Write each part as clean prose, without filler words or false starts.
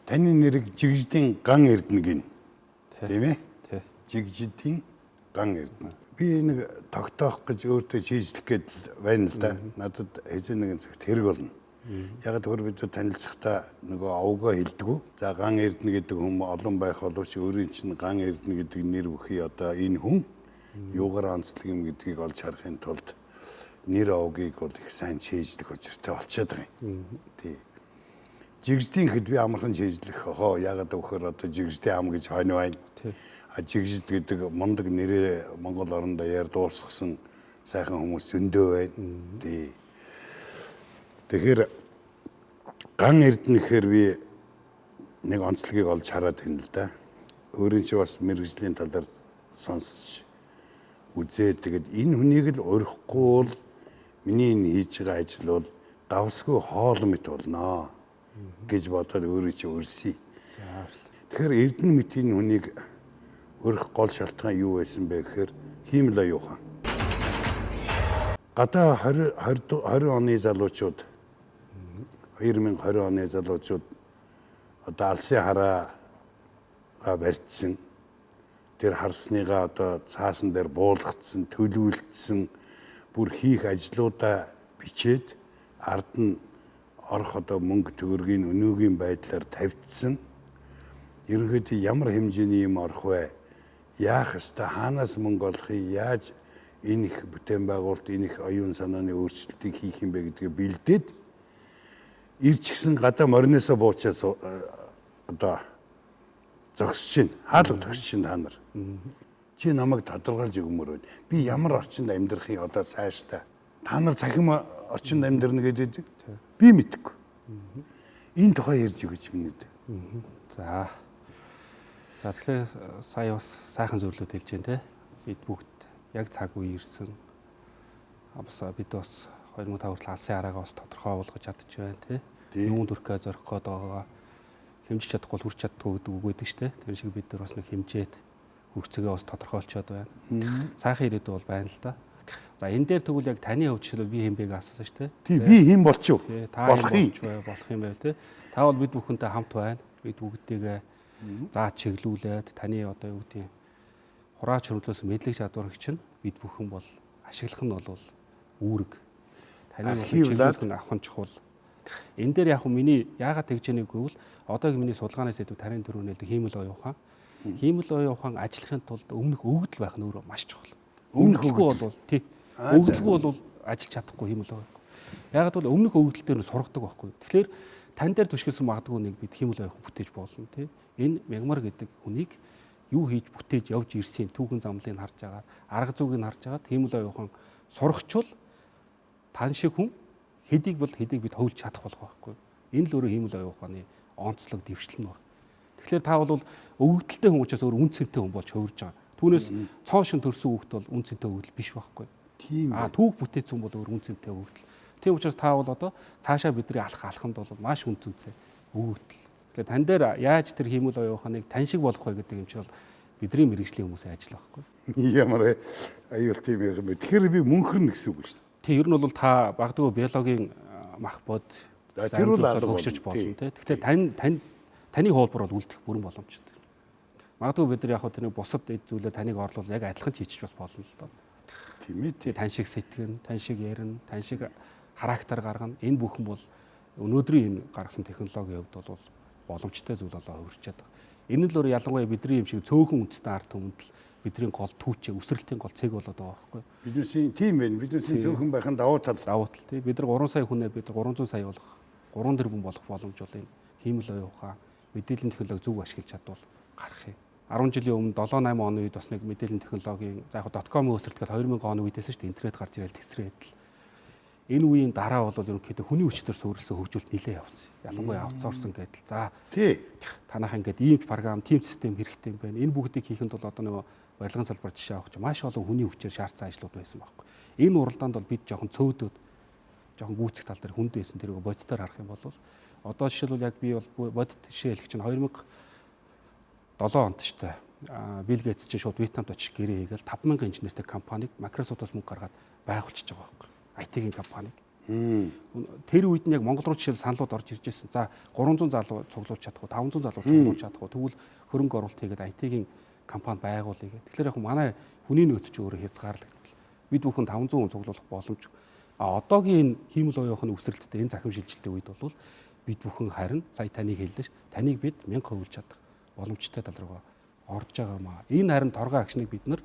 Таны нэрийг Жигжидийн ган эрдэнэ гин. Тийм ээ? Тий. Жигжидийн ган эрдэнэ. Би нэг тогтоох гэж өөртөө шийдлэх гээд байна л да. Надад хэзээ нэгэн цагт хэрэг болно. Яг тэр бид танилцахдаа нөгөө овгоо хэлдэггүй. За ган эрдэнэ гэдэг хүм олон байх боловч өөрийн чинь ган эрдэнэ гэдэг нэр бүхий одоо энэ хүн юугаар онцлог юм гэдгийг олж харахын тулд нэр овгийг бол их сайн шийдлэх учиртай болчиход байгаа юм. Тий. Жигжидийн хэд би амархан шийдлэх хоо ягаад гэвэл одоо Жигжидийн ам гэж хойно байна. Жигжид гэдэг мундаг нэрээ Монгол орнд даяар дуусгасан сайхан хүмүүс зөндөө байна. Тий. Тэгэхээр ган эрдэнэ гэхээр би нэг онцлогийг олж хараад байна л да. Өөрийн чи бас мэрэгжлийн талаар сонсч үзээд тэгээд энэ хүнийг л урихгүй бол миний энэ хийж байгаа ажил бол давсгүй хоол мэт болно гэж бодоод өөрөө чи өрсөе. Тэгэхээр эрдэнэ мэтийн хүнийг өрөх гол шалтгаан юу байсан бэ гэхээр хиймэл оюухан. Гадаа 20 оны залуучууд 2020 оны залуучууд одоо алсын хараа барьцсан. Тэр харсныгаа одоо цаасан дээр буулгацсан, төлөвлөсөн бүр хийх ажлуудаа бичээд ард нь орох одоо мөнгө төгрөгийн өнөөгийн байдлаар тавьдсан. Ерөнхийдөө ямар хэмжээний юм орох вэ? Яах ёстой, хаанаас мөнгө олохыг, яаж энэ их бүтээн байгуулалт, энэ их оюун санааны өөрчлөлтийг хийх юм бэ гэдгээ бэлдээд ирчихсэн гадаа мориноосоо буучаас одоо зогсож чинь, хаалга зогсож чинь та нар. Чи намайг тодорхойлж өгмөр байна. Би ямар орчинд амьдрахыг одоо цаашдаа та нар цахим орчинд амьдрна гэдэг би мэдэхгүй. Энэ тухай ярьж өгөөч минийд. За. За тэгэхээр сая бас сайхан зөвлөд хэлж байна те. Бид бүгд яг цаг үе ирсэн. Бас бид бас 2005 хүртэл алсын хараагаа бас тодорхой болгож чадчих байна те. Юунд хүрхээ зорих гээд байгаагаа хэмжиж чадахгүй хүрч чаддгүй гэдэг үг байдаг шүү дээ. Тэр шиг бид нар бас нэг хэмжээд хүрцэгээ бас тодорхойлцоод байна. Сайхан ирээдүй бол байна л да. За энэ дээр тэгвэл яг таны хувьд жишээлбэл би хэм бэг асуусан шүү дээ. Тий би хэм болчих. Болох юм байл те. Та бол бид бүхэнтэй хамт байна. Бид бүгдийгээ зааж чиглүүлээд таны одоо юу гэдэг хураач хөрөлөөс мэдлэг чадварыг чинь бид бүхэн бол ашиглах нь бол үүрэг. Таны чиглүүлэх нь авах нь чухал. Энэ дээр яг миний яагаад тэгж яаныг гэвэл одоогийн миний судалгаанаас илүү тарийн дөрөв нэлдэг хиймэл оюухан. Хиймэл оюухан ажиллахын тулд өмнөх өгдөл байх нь өөрөө маш чухал. Өгдөлгүй бол тий. Өгдөлгүй бол ажиллаж чадахгүй хиймэл оюухан. Яагаад бол өмнөх өгдөл дээр нь сургадаг байхгүй. Тэгэхээр тань дээр түшгэлсэн магадгүй нэг бид хиймэл оюухан бүтээж болно тий. Энэ мягмар гэдэг хүнийг юу хийж бүтээж явж ирсэн түүхэн замлыг харж байгаа, арга зүйг нь харж байгаа хиймэл оюухан сургачвал тань шиг хүн хэдийг бид хөвлж чадах болох байхгүй. Энэ л өөрөө хиймэл оюуханы онцлог дэвшлэн байна. Тэгэхээр та бол өгөгдөлтэй хүн учраас өөр үн цэнтэй хүн болж хувирж байгаа. Түүнээс цоошин төрсөн хүүхэд бол үн цэнтэй өгөгдөл биш байхгүй. Тийм. Түүх бүтээсэн бол өөр үн цэнтэй өгөгдөл. Тийм учраас та бол одоо цаашаа бидний алхамд бол маш үн цэнтэй өгөгдөл. Тэгэхээр тань дээр яаж тэр хиймэл оюуханыг тань шиг болох вэ гэдэг юм чинь бол бидний мэрэгжлийн хүмүүсийн ажил байхгүй. Ямар аюул тийм юм бэ? Тэгэхээр би мөнхөрнө гэсэн үг шүү дээ. Тэг ер нь бол та багдгүй биологийн мах бод тэр бол хөгжиж болно тий. Гэхдээ таны хуулбар бол үлдэх бүрэн боломжтой. Магадгүй бид нар яг тэрний бусад эд зүйлээр таныг орлуул яг адилхан чийчих бас болно л доо. Тийм ээ. Тань шиг сэтгэн, тань шиг ярина, тань шиг характер гаргана. Энэ бүхэн бол өнөөдрийн энэ гаргасан технологийн хувьд бол боломжтой зүйл болоо хувирчаад байгаа. Энэ л өөр ялангуяа бидний юм шиг цөөхөн үндэсний ард түмэнд бидний гол түүчээ өсрэлтийн гол цэг болоод байгаа байхгүй. Биднээсийн тийм байна. Биднээсийн цөөхөн байх нь давуу тал тий. Бид нар 3 сая хүнээ бид 300 сая болох 3 тэрбум болох боломж бол энэ хиймэл оюухан мэдээллийн технологи зөв ашиглаж чадвал гарах юм. 10 жилийн өмнө 7-8 оны үед бас нэг мэдээллийн технологийн за яг .com өсөлт гэдэг 2000 оны үедээс шүү дээ интернет гарч ирэл тесрээд л энэ үеийн дараа бол ерөнхийдөө хүний хүчээр суурилсан хөгжүүлэлт нэлээд явсан. Ялангуяа аутсорсон гэдэл. За тий. Танах ингээд ийм програм, тим систем хэрэгтэй юм байна. Энэ бүгдийг хийхэд бол одоо нөгөө барилгын салбар жишээ авах чинь маш олон хүний хүчээр шаардсан ажлууд байсан байхгүй. Энэ уралдаанд бол бид жоохон цөөдөд жоохон гүйцэх тал дээр хүнд байсан тэрийг бодитоор харах юм бол одоо жишээлбэл яг би бол бодит жишээ хэлэх чинь 2007 онд ч та Билл Гейтс чинь шууд Вьетнамд очиж гэрээ хийгээл 5000 инженертэй компаниг Microsoft-оос мөнгө гаргаад байгуулчихж байгаа байхгүй. IT-ийн компаниг. Тэр үед нь яг Монгол руу жишээл саналууд орж ирж байсан. За 300 залуу цуглуулж чадах уу, 500 залуу цуглуулж чадах уу. Тэгвэл хөрөнгө оруулалт хийгээд IT-ийн компани байгуулъя гэх. Тэгэхээр яг манай хүний нөөц ч өөрөө хязгаарлагдтал. Бид бүхэн 500 хүн цуглуулах боломж. Одоогийн энэ хиймэл оюуны өсрэлттэй энэ захим шилжилтийн үед бол бид бүхэн харин сая таныг хэллээ ш. Таныг бид 1000 хувилж чадах боломжтой тал руугаа орж байгаа маа. Энэ харин торгон агшныг бид нар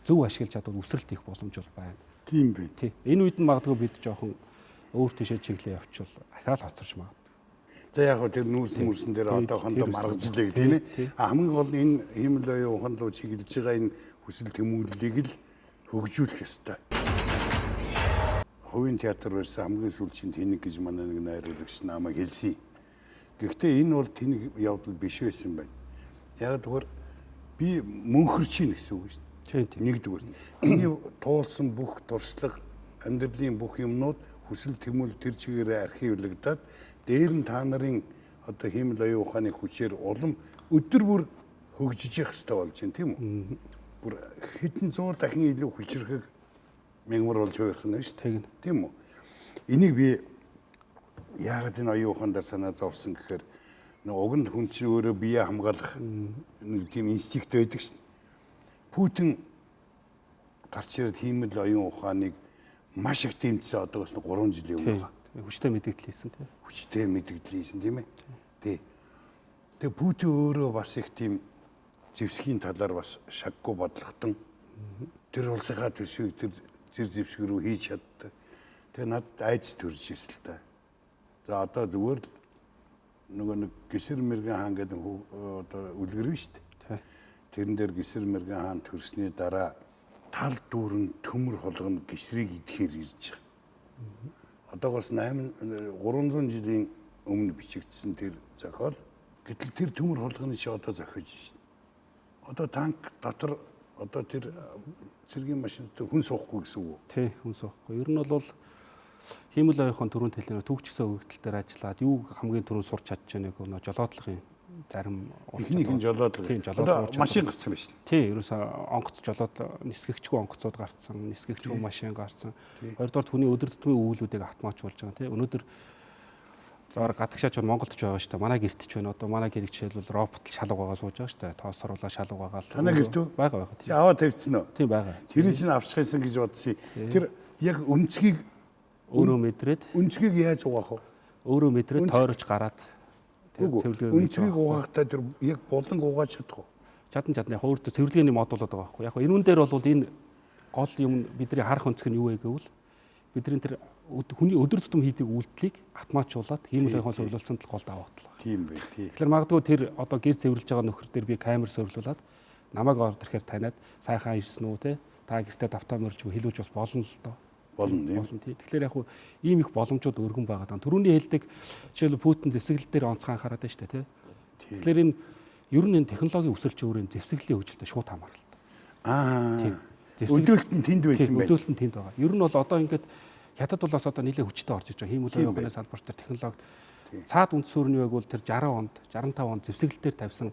зөв ашиглаж чадвал өсрэлт их боломж бол байна. Тийм бай. Тий. Энэ үед нь магадгүй бид жоохон өөр тийшээ чиглээ явчихвал ахаал хоцорч магадгүй. За яг хөө тэр нүүрсэн дээр одоохондоо маргажилээ тийм ээ. Хамгийн гол нь энэ хиймэл оюун ухаан руу чиглэж байгаа энэ хүсэл тэмүүллийг л хөгжүүлэх ёстой. Хувийн театр барьсан хамгийн сүүлийн тэнэг гэж манай нэг найруулагч намайг хэлсэн. Гэхдээ энэ бол тэнэг явдал биш байсан байна. Яг тэгвэр би мөнхөрч ийн гэсэн үг шүү дээ. Нэгдүгээр. Миний туулсан бүх туршлага, амьдралын бүх юмнууд хүсэл тэмүүл тэр чигээрээ архивлагдаад дээр нь та нарын одоо хиймэл оюун ухааны хүчээр улам өдөр бүр хөгжиж явах хэрэгтэй болж байна тийм үү? Бүр хэдэн зуун дахин илүү хүчрэхэг мягмар болж хувирах нь шүү дээ. Тийм үү? Энийг би яагаад энэ оюун ухаандаар санаа зовсон гэхээр нэг уг нь хүн чинь өөрөө биеэ хамгаалах нэг тийм инстинкт байдаг шин. Путин гарч ирээд хиймэл оюун ухааныг маш их дэмжсэн одоогоос 3 жилийн өмнө. Хүчтэй мэдэгдэл хийсэн тийм. Хүчтэй мэдэгдэл хийсэн тийм ээ. Тий. Тэгээ Путин өөрөө бас их тийм зэвсгийн талаар бас шаггүй бодлоготон тэр улсынхаа төсвийг тэр зэр зэвсэг рүү хийж чаддаг. Тэгээ надад айц төрж ирсэн л та. За одоо зүгээр л нөгөө нэг Гисэр Мэргэн хаан гэдэг одоо үлгэр нь шүү дээ. Тэрэн дээр Гисэр Мэргэн хаан төрсний дараа тал дүүрэн төмөр холгоно гисрийг идэхээр ирж байгаа. Одоогоос 300 жилийн өмнө бичигдсэн тэр зохиол. Гэтэл тэр төмөр холгоны чи одоо зохиож шин. Одоо танк дотор одоо тэр цэргийн машинтай хүн суухгүй гэсэн үг. Тий, хүн суухгүй. Ер нь бол хиймэл оюухан төрөнд хэлнэ төгчсөн өгөгдөл дээр ажиллаад юу хамгийн түрүүнд сурч чадж байгааг нөө жолоодлогын зарим ихнийх нь жолоодлого. Одоо машин гарсан байна шин. Тий, ерөөсөө онгоц жолоод нисгэгчгүй онгоцууд гарцсан, нисгэгчгүй машин гарцсан. Хоёрдугаар хүний өдөр тутмын үйлүүдийг автоматжуулж байгаа тий. Өнөөдөр зөөр гадагшаач Монголд ч байгаа шүү дээ. Манай гэрт ч байна. Одоо манай гэрэг жишээлбэл робот шалга байгаа сууж байгаа шүү дээ. Тоос оруулаад шалга байгаа л. Танай гэрт үү? Байгаа. Чи аваа тавьчихсан уу? Тийм байгаа. Тэрийг чинь авчихсан гэж бодсон. Тэр яг өнцгийг өөрөө мэдрээд өнцгийг яаж угаах вэ? Өөрөө мэдрээд тойрож гараад өнцгийг угаахтаа тэр яг болон угааж чадах уу? Чадна. Яг өөртөө цэвэрлэгээний модулууд байгаа байхгүй. Яг энэ дээр бол энэ гол юм бидний харах өнцг нь юу вэ гэвэл бидний тэр хүний өдөр тутам хийдэг үйлдэлийг автоматжуулаад хиймэл оюухан зөвлөлсөн тал гол даваа тал. Тийм бай, тий. Тэгэхээр магадгүй тэр одоо гэр цэвэрлж байгаа нөхөр дээр би камер суурлуулад намайг орж ирэхээр таниад сайхан ирсэн үү те та гэртээ давтаа мөрж хэлүүлж бас болно л доо. Болно юм. Тий. Тэгэхээр яг ийм их боломжууд өргөн байгаа даа. Төрөний хэлдэг жишээл Путин зэвсэглэл дээр онцгой анхаарат байна шүү дээ тий. Тэгэхээр энэ ер нь энэ технологийн өсөлч өөрөө зэвсэглийн хөгжилтэй шууд хамааралтай. Өдөөлт нь тэнд байсан байх. Өдөөлт нь тэнд байгаа. Ер нь бол одоо ингээд хятад улаас одоо нэлээд хүчтэй орж иж байгаа. Хиймэл оюуны салбар дээр технологи цаад үндэс суурны байг бол тэр 60 онд 65 онд зэвсэглэл дээр тавьсан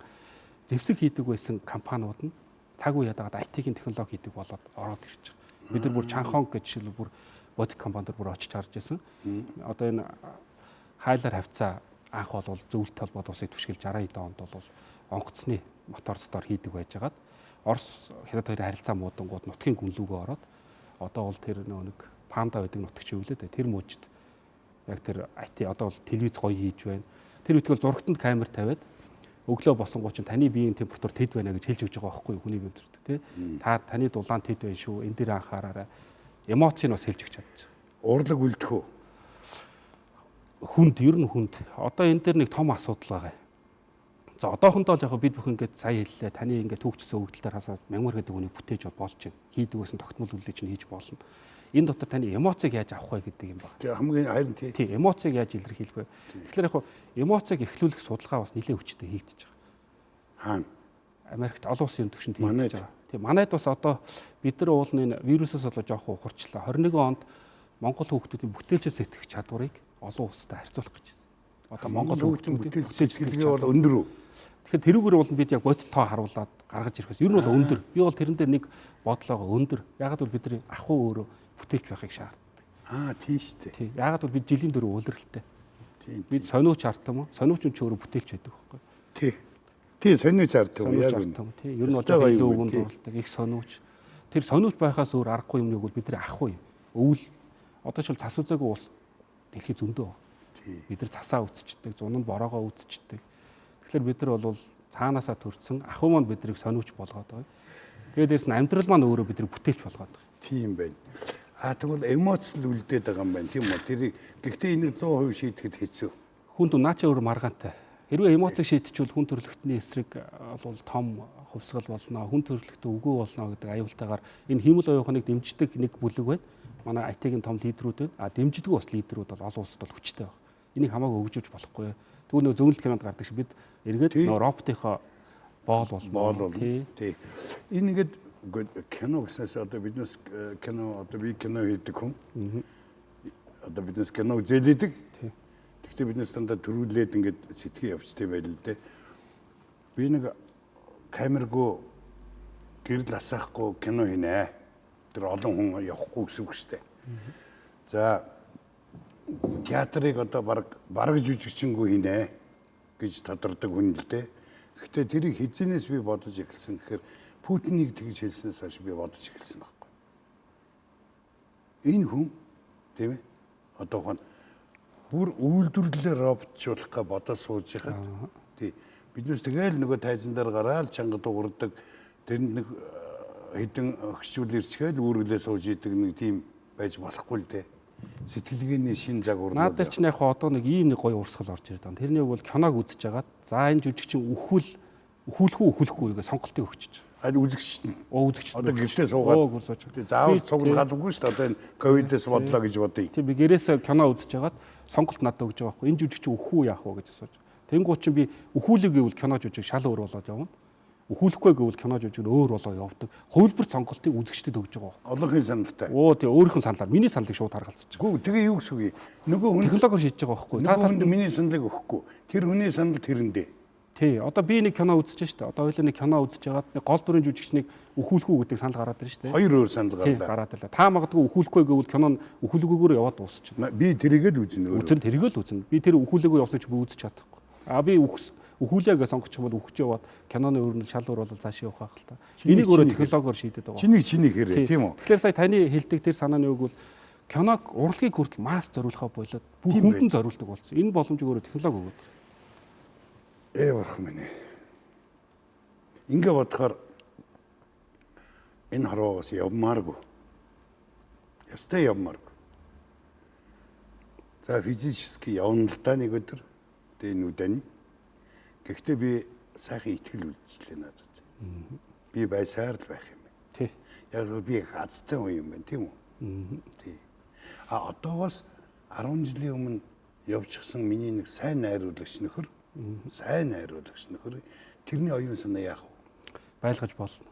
зэвсэг хийдэг байсан компаниуд нь цаг үе ядагаад IT-ийн технологи хийдэг болоод ороод ирж байгаа. Бид нар бүр Чанхонг гэж жишээл бүр ботик компанид бүр очиж харж байсан. Одоо энэ хайлаар хавцаа анх бол зөвлөлт толгойд усыг түшгэлж 60 онд бол онгоцны мотор стор хийдэг байжгаад Орос хятад хоёрын харилцаа муудангууд нутгийн гүнлүүгөө ороод одоо бол тэр нэг панда байдаг нутагч юу лээ тэр мужид яг тэр IT одоо бол телевиз гоё хийж байна. Тэр үтгэл зурагтанд камер тавиад өглөө босонгууд чинь таны биеийн температур тэд байна гэж хэлж өгч байгаа байхгүй юу хүний биед тий. Та таны дулаан тэд байна шүү. Энд дээр анхаараарай. Эмоцийг бас хэлж өгч чадчих. Урлаг үлдэх үү? Хүнд ер нь хүнд. Одоо энэ дээр нэг том асуудал байгаа. За одоохондоо л яг бид бүх ингээд сая хэллээ. Таны ингээд түүхчсэн өгдөлтөөр хасаад мягмар гэдэг үнийг бүтээж болж байна. Хийдэг байсан тогтмол үйлдэл чинь хийж болно. Энэ дотор таны эмоцийг яаж авах вэ гэдэг юм байна. Тэгээ хамгийн харин тий эмоцийг яаж илэрхийлэх вэ? Тэгэхээр яг эмоцийг эхлүүлэх судалгаа бас нэлээд хүчтэй хийгдэж байгаа. Хаана? Америкт олон улсын түвшинд хийгдэж байгаа. Тий манайд бас одоо бид нар уулын энэ вирусээс болоо жоох ухарчлаа. 21 онд Монгол хүүхдүүдийн бүтээлч сэтгэх чадварыг олон улстай харьцуулах гэж байна. Одоо Монгол хүүхдүүдийн бүтээлч сэтгэлгээ бол өндөр үү? Тэгэхээр тэрүүгээр бол бид яг бод тоо харуулад гаргаж ирэхээс ер нь бол өндөр. Би бол тэрэн дээр нэг бодлого өндөр. Ягаад гэвэл бидний ахуй өөрөө бүтээлч байхыг шаарддаг. Тийм шүү дээ. Тий. Яагаад бол бид жилийн дөрөв улиралтай. Тийм. Бид сониуч ардсан мó. Сониуч нь ч өөрөө бүтээлч байдаг байхгүй. Тий. Тий, сониуч ардсан Сониуч яг ардсан. Тий. Ер нь одоо илүү өгөн дуралдаг их сониуч. Тэр сониуч байхаас өөр аргагүй юмныг бол бид нар ахгүй. Өвөл одоо ч бол цас үзээгүй улс дэлхий зөндөө байна. Тий. Бид нар цасаа үзчихдэг, зун нь бороогоо үзчихдэг. Тэгэхээр бид нар бол цаанаасаа төрсэн ахуй маань биднийг сониуч болгоод байгаа. Тэгээд дээрс нь амьдрал маань өөрөө биднийг бүтээлч болгоод байгаа. Тийм байна. Тэгвэл эмоцл үлдээд байгаа юм байна тийм үү? Тэрийг гэхдээ энийг 100% шийдэхэд хэцүү. Хүн дүү наача өөр маргаантай. Хэрвээ эмоцыг шийдчихвэл хүн төрөлхтний эсрэг бол том хувьсгал болно. Хүн төрөлхтөө үгүй болно гэдэг аюултайгаар энэ хиймэл оюухныг дэмждэг нэг бүлэг байна. Манай IT-ийн том лидерүүд байна. Дэмждэг бас лидерүүд бол олон улсад бол хүчтэй байна. Энийг хамаагүй өгжүүлж болохгүй. Тэгвэл нөө зөөнлөлт кинонд гардаг шиг бид эргээд нөө роботынхоо боол болно. Тий. Энэ ингээд кино гэснээс одоо биднес кино одоо би кино хийдэг хүн. Одоо биднес кино зээлэдэг. Гэхдээ биднес дандаа төрүүлээд ингээд сэтгэн явцтай байл л дээ. Би нэг камергүй гэрэл асаахгүй кино хийнэ. Тэр олон хүн явахгүй гэсэн үг шүү дээ. За театрыг одоо бараг жүжигчингүй хийнэ гэж тодордог хүн л дээ. Гэхдээ тэрийг хизэнээс би бодож эхэлсэн гэхээр Путинийг тэгж хэлснээс хойш би бодож эхэлсэн байхгүй. Энэ хүн тийм ээ одоо хүн бүр үйлдвэрлэлээр роботжуулах гэж бодож сууж байгаа. Тий. Биднээс тэгэл нөгөө тайзан дээр гараал чанга дуурдаг тэр нэг хэдэн өгчүүл ирчгээл үүргэлээ сууж идэг нэг тийм байж болохгүй л дээ. Сэтгэлгээний шин загвар. Надад ч яг одоо нэг ийм нэг гоё урсгал орж ирээд байна. Тэрний бол киног үзэж хагаад за энэ жүжигчин өхүүлэхгүй гэж сонголтыг өгч чинь. Үзэгч нь. Үзэгч. Одоо гэртээ суугаад. Заавал цуглуулгаагүй шүү дээ. Одоо энэ ковидээс бодлоо гэж бодъё. Тийм би гэрээсээ кино үзэж хагаад сонголт надад өгж байгаа байхгүй. Энэ жүжигчин өхөө яах вэ гэж асууж. Тэнгуут чинь би өхүүлэг гэвэл кино жүжиг шал өөр болоод явна. Өхүүлэхгүй гэвэл кино жүжиг нь өөр болоо явдаг. Хувилбар сонголтыг үзэгчдэд өгж байгаа байхгүй. Олонхын саналтай. Тийм өөрийнх нь саналаар миний саналыг шууд харгалцчих. Гүү тэгээ юу гэсэн үг юм? Нөгөө хүн технологиор шийдэж байгаа байхгүй. Цаа талд миний саналыг өгөхгүй. Тэр хүний санал тэрэндээ. Тий. Одоо би нэг кино үзэж штэ. Одоо хоёлаа нэг кино үзэж хагаад нэг гол дүрийн жүжигчнийг өхүүлэхгүй гэдэг санал гараад ирж штэ. Хоёр өөр санал гараад ирлаа. Та магадгүй өхүүлэхгүй гэвэл кино нь өхүүлэгүйгээр яваад дуусчихна. Би тэрийгээ л үзнэ. Үзэн тэрийгээ л үзнэ. Би тэр өхүүлээгүй явсаж би үзэж чадахгүй. Би өхүүлээгээ сонгочих юм бол өгч яваад киноны өөр нь шал өөр бол цааш явах байх л та. Энийг өөрөө технологиор шийдэд байгаа. Чиний хэрэг тийм үү? Тэгэхээр сая таны хэлдэг тэр санааны үг бол киног урлагийг хүртэл масс зориулахаа болоод бүх хүндэн зориулдаг болсон. Энэ боломжийг өөрөө технологи өгöd. Бурхан минь. Ингээ бодохоор энэ харуугаас явмааргүй. Ястай явмааргүй. За физически явна л да нэг өдөр. Тэгээ нүдэн. Гэхдээ би сайхан итгэл үлдчихлээ надад. Би байсаар л байх юм байна. Тий. Яг л би хазтай хүн юм байна, тийм үү? Тий. Одоогоос 10 жилийн өмнө явчихсан миний нэг сайн найруулагч нөхөр, тэрний оюун санаа яах вэ? Байлгаж болно.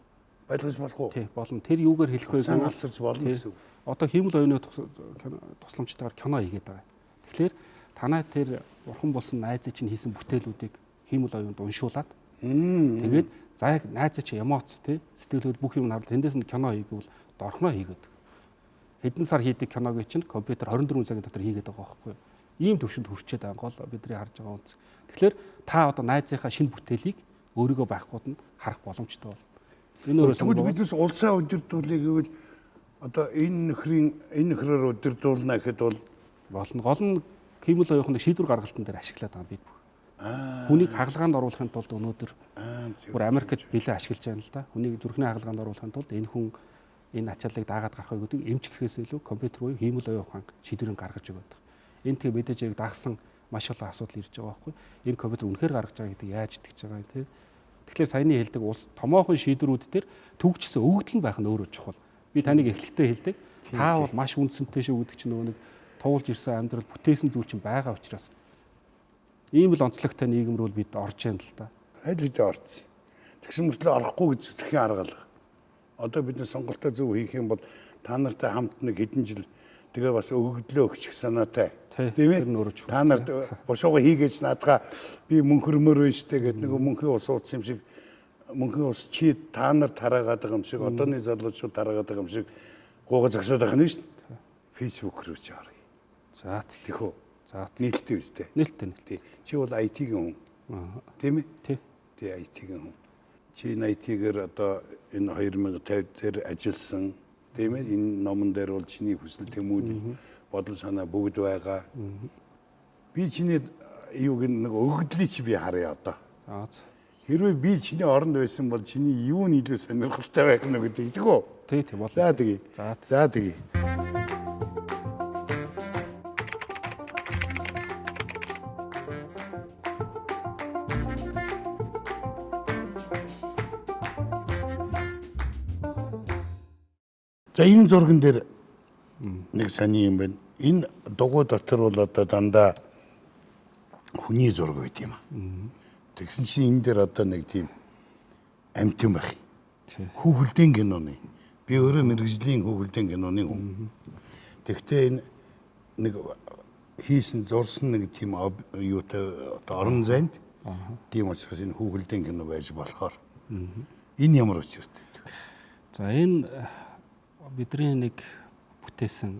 Байлгаж болох уу? Тий, болно. Тэр юугаар хэлэх вэ? Сайн алцарч болно гэсэн үг. Одоо хиймэл оюуны тусламжтайгаар кино хийгээд байгаа. Тэгэхээр танай тэр урхан болсон найзын чинь хийсэн бүтээлүүдийг хиймэл оюунд уншуулад тэгээд за яг найзын чинь эмоц тий сэтгэлүүд бүх юм харуулж тэндээс нь кино хийгээвэл дорхноо хийгээд. Хэдэн сар хийдэг киног чинь компьютер 24 цагийн дотор хийгээд байгаа байхгүй юу? Ийм төвшөнд хүрчээд байгаа гол бидний харж байгаа үнс. Тэгэхээр та одоо найзынхаа шинэ бүтээлийг өөрийгөө байхгүйд нь харах боломжтой бол. Энэ өөрөөс нь биднес улсаа удирдуулъя гэвэл одоо энэ нөхрөөр удирдуулна гэхэд бол болно. Гол нь хиймэл оюухны шийдвэр гаргалтын дээр ашиглаад байгаа бид бүх. Хүнийг хагалгаанд оруулахын тулд өнөөдөр бүр Америкт нэлээд ашиглаж байгаа юм л да. Хүнийг зүрхний хагалгаанд оруулахын тулд энэ хүн энэ ачааллыг дагаад гарах гэдэг эмч гэхээс илүү компьютер буюу хиймэл оюухан шийдвэрийг гаргаж өгöd. Энэ тэгээ мэдээж яг дагсан маш олон асуудал ирж байгаа байхгүй. Энэ компьютер үнэхээр гаргаж байгаа гэдэг яаж итгэж байгаа юм те. Тэгэхээр саяны хэлдэг улс томоохон шийдвэрүүд дээр төгжсөн өгөгдөл нь байх нь өөрөө чухал. Би таныг эхлэхдээ хэлдэг. Та бол маш үндсэнтэй шүү гэдэг чинь нөгөө нэг туулж ирсэн амьдрал бүтээсэн зүйл чинь байгаа учраас ийм л онцлогтой нийгэм рүү бид орж яана л да. Аль хэдийн орсон. Тэгсэн мөртлөө орохгүй гэж зүтгэхийн арга алга. Одоо бид нэг сонголтоо зөв хийх юм бол та нартай хамт нэг хэдэн жил тэгээ бас өгөгдлөө өгчих санаатай. Тийм ээ. Та нарт бошоогоо хийгээч наадгаа би мөнхөрмөр байна штэ гэдэг нэг мөнхийн ус ууц юм шиг мөнхийн ус чи та нар тараагаад байгаа юм шиг одооны залуучууд тараагаад байгаа юм шиг гуугаа зогсоод байгаа нь шүү дээ. Facebook руу ч орё. За Тэхүү. За Нийлтэй үстэй. нээлттэй. Тий. Чи бол IT-ийн хүн. Аа. Тийм ээ? Тий. Тий, IT-ийн хүн. Чи IT-гээр одоо энэ 2050 дээр ажилласан. Тийм ээ? Энэ номон дээр бол чиний хүсэл тэмүүлэл, бодол санаа бүгд байгаа. Би чиний юуг нэг өгөгдлийг чи би харъя одоо. За. Хэрвээ би чиний оронд байсан бол чиний юу нь илүү сонирхолтой байх нь гэдэг тэгвүү? Тий, болно. За тэгье. За тэгье. За энэ зурган дээр нэг сони юм байна. Энэ дугуй дотор бол одоо дандаа хүний зураг байт юм аа. Тэгсэн чинь энэ дээр одоо нэг тийм амтэн байх. Хүүхэлдэйн киноны. Би өөрөө мэрэгжлийн хүүхэлдэйн киноны хүн. Тэгвэл энэ нэг хийсэн зурсан нэг тийм юутай орон зайд тийм учраас энэ хүүхэлдэйн кино байж болохоор энэ ямар учиртай. За энэ бидний нэг бүтээсэн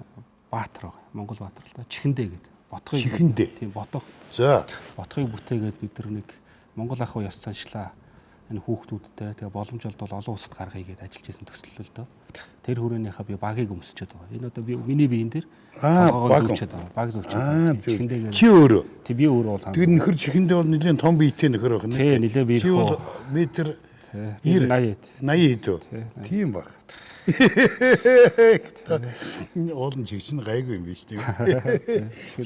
баатар байгаа. Монгол баатар л да. Чихэндээ гэдэг. Ботхыг. Чихэндээ. Тийм ботхог. За. Ботхыг бүтээгээд бид нар нэг Монгол ах уу ёс заншлаа. Энэ хүүхдүүдтэй тэгээ боломж олдвол олон улсад гаргая гэдээ ажиллаж исэн төсөл л дөө. Тэр хүрээнийхээ би багийг өмсчихэд байгаа. Энэ одоо би миний биеийн дээр баг зөвчөд байгаа. Баг зөвчөд. Чихэндээ. Чи өөрөө. Тэг би өөрөө бол тэгээд нөхөр чихэндээ бол нэлээд том биетэй нөхөр байх нэ. Тий, нэлээд бие. Чи бол метр 80 үү? Тийм баг. Олон чигшин гайгүй юм биш тийм.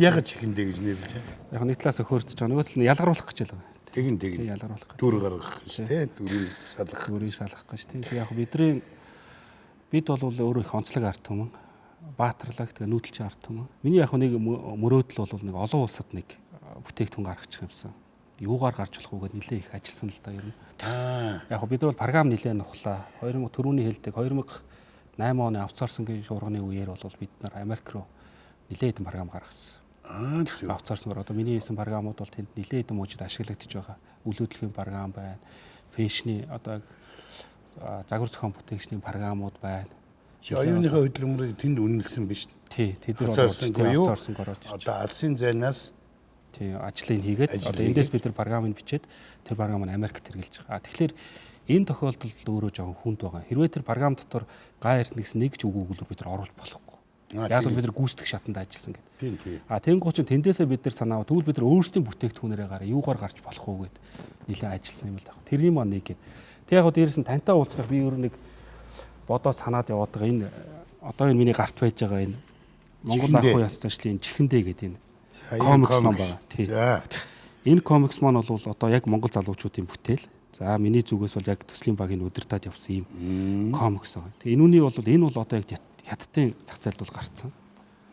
Яг чихэндээ гэж нэрлэж байна. Яг нэг талаас өхөөрч байгаа. Нөгөө тал нь ялгаруулах гэж байгаа. Тэгин ялгаруулах гэж. Дүр гаргах гэж тийм. Дүрийг салгах гэж тийм. Яг бид бол өөрөө их онцлог арт түмэн. Баатарлаг тэгээ нүүдэлчин арт түмэн. Миний яг нэг мөрөөдөл бол нэг олон улсад нэг бүтээгдэхүүн гаргачих юмсан. Юугаар гарч болох үгээд нэлээ их ажилласан л да ер нь. Яг бид бол програм нэлээ нухлаа. Төрөний хэлдэг 2008 оны авцаарсангийн шуурганы үеэр бол бид нар Америк руу нэлээ хэдэн програм гаргасан. Авцаарсангаар одоо миний хийсэн програмууд бол тэнд нэлээ хэдэн мужид ашиглагдчих байгаа. Үйл хөдлөлийн програм байна. Фэшний одоо загвар зохион бүтээгчний програмууд байна. Оюуныхаа хөдөлмөрийг тэнд үнэлсэн биз дээ. Тий, тэд нар авцаарсангаар орж ирж. Одоо алсын зайнаас тий ажлыг хийгээд одоо эндээс бид нар програмыг бичээд тэр програм нь Америкт хэрэгжилж байгаа. Тэгэхээр энэ тохиолдолд өөрөө жоохон хүнд байгаа. Хэрвээ тэр програм дотор га эрдэнэс нэг ч үгүйгээр бид нар оруулах болохгүй. Яг л бид нар гүйцэтгэх шатанд ажилласан гэдэг. Тэнгуү чин тэндээсээ бид нар санаа тэгвэл бид нар өөрсдийн бүтээгдэхүүнээрээ гараа юугаар гарч болох уу гэд нэлээд ажилласан юм л таах. Тэрний маань нэг. Тэг яг гоо дээрээс нь тантай уулзрах би өөр нэг бодоод санаад яваад байгаа энэ одоо энэ миний гарт байж байгаа энэ Монгол ах уу яс заншлын чихэндээ гэдэг энэ комикс ном байгаа. Тий. Энэ комикс маань бол одоо яг Монгол залуучуудын бүтээл. За миний зүгээс бол яг төслийн багийн удирдаад явсан юм комикс байгаа. Тэгээ энэ бол одоо яг хятадын зах зээлд бол гарцсан.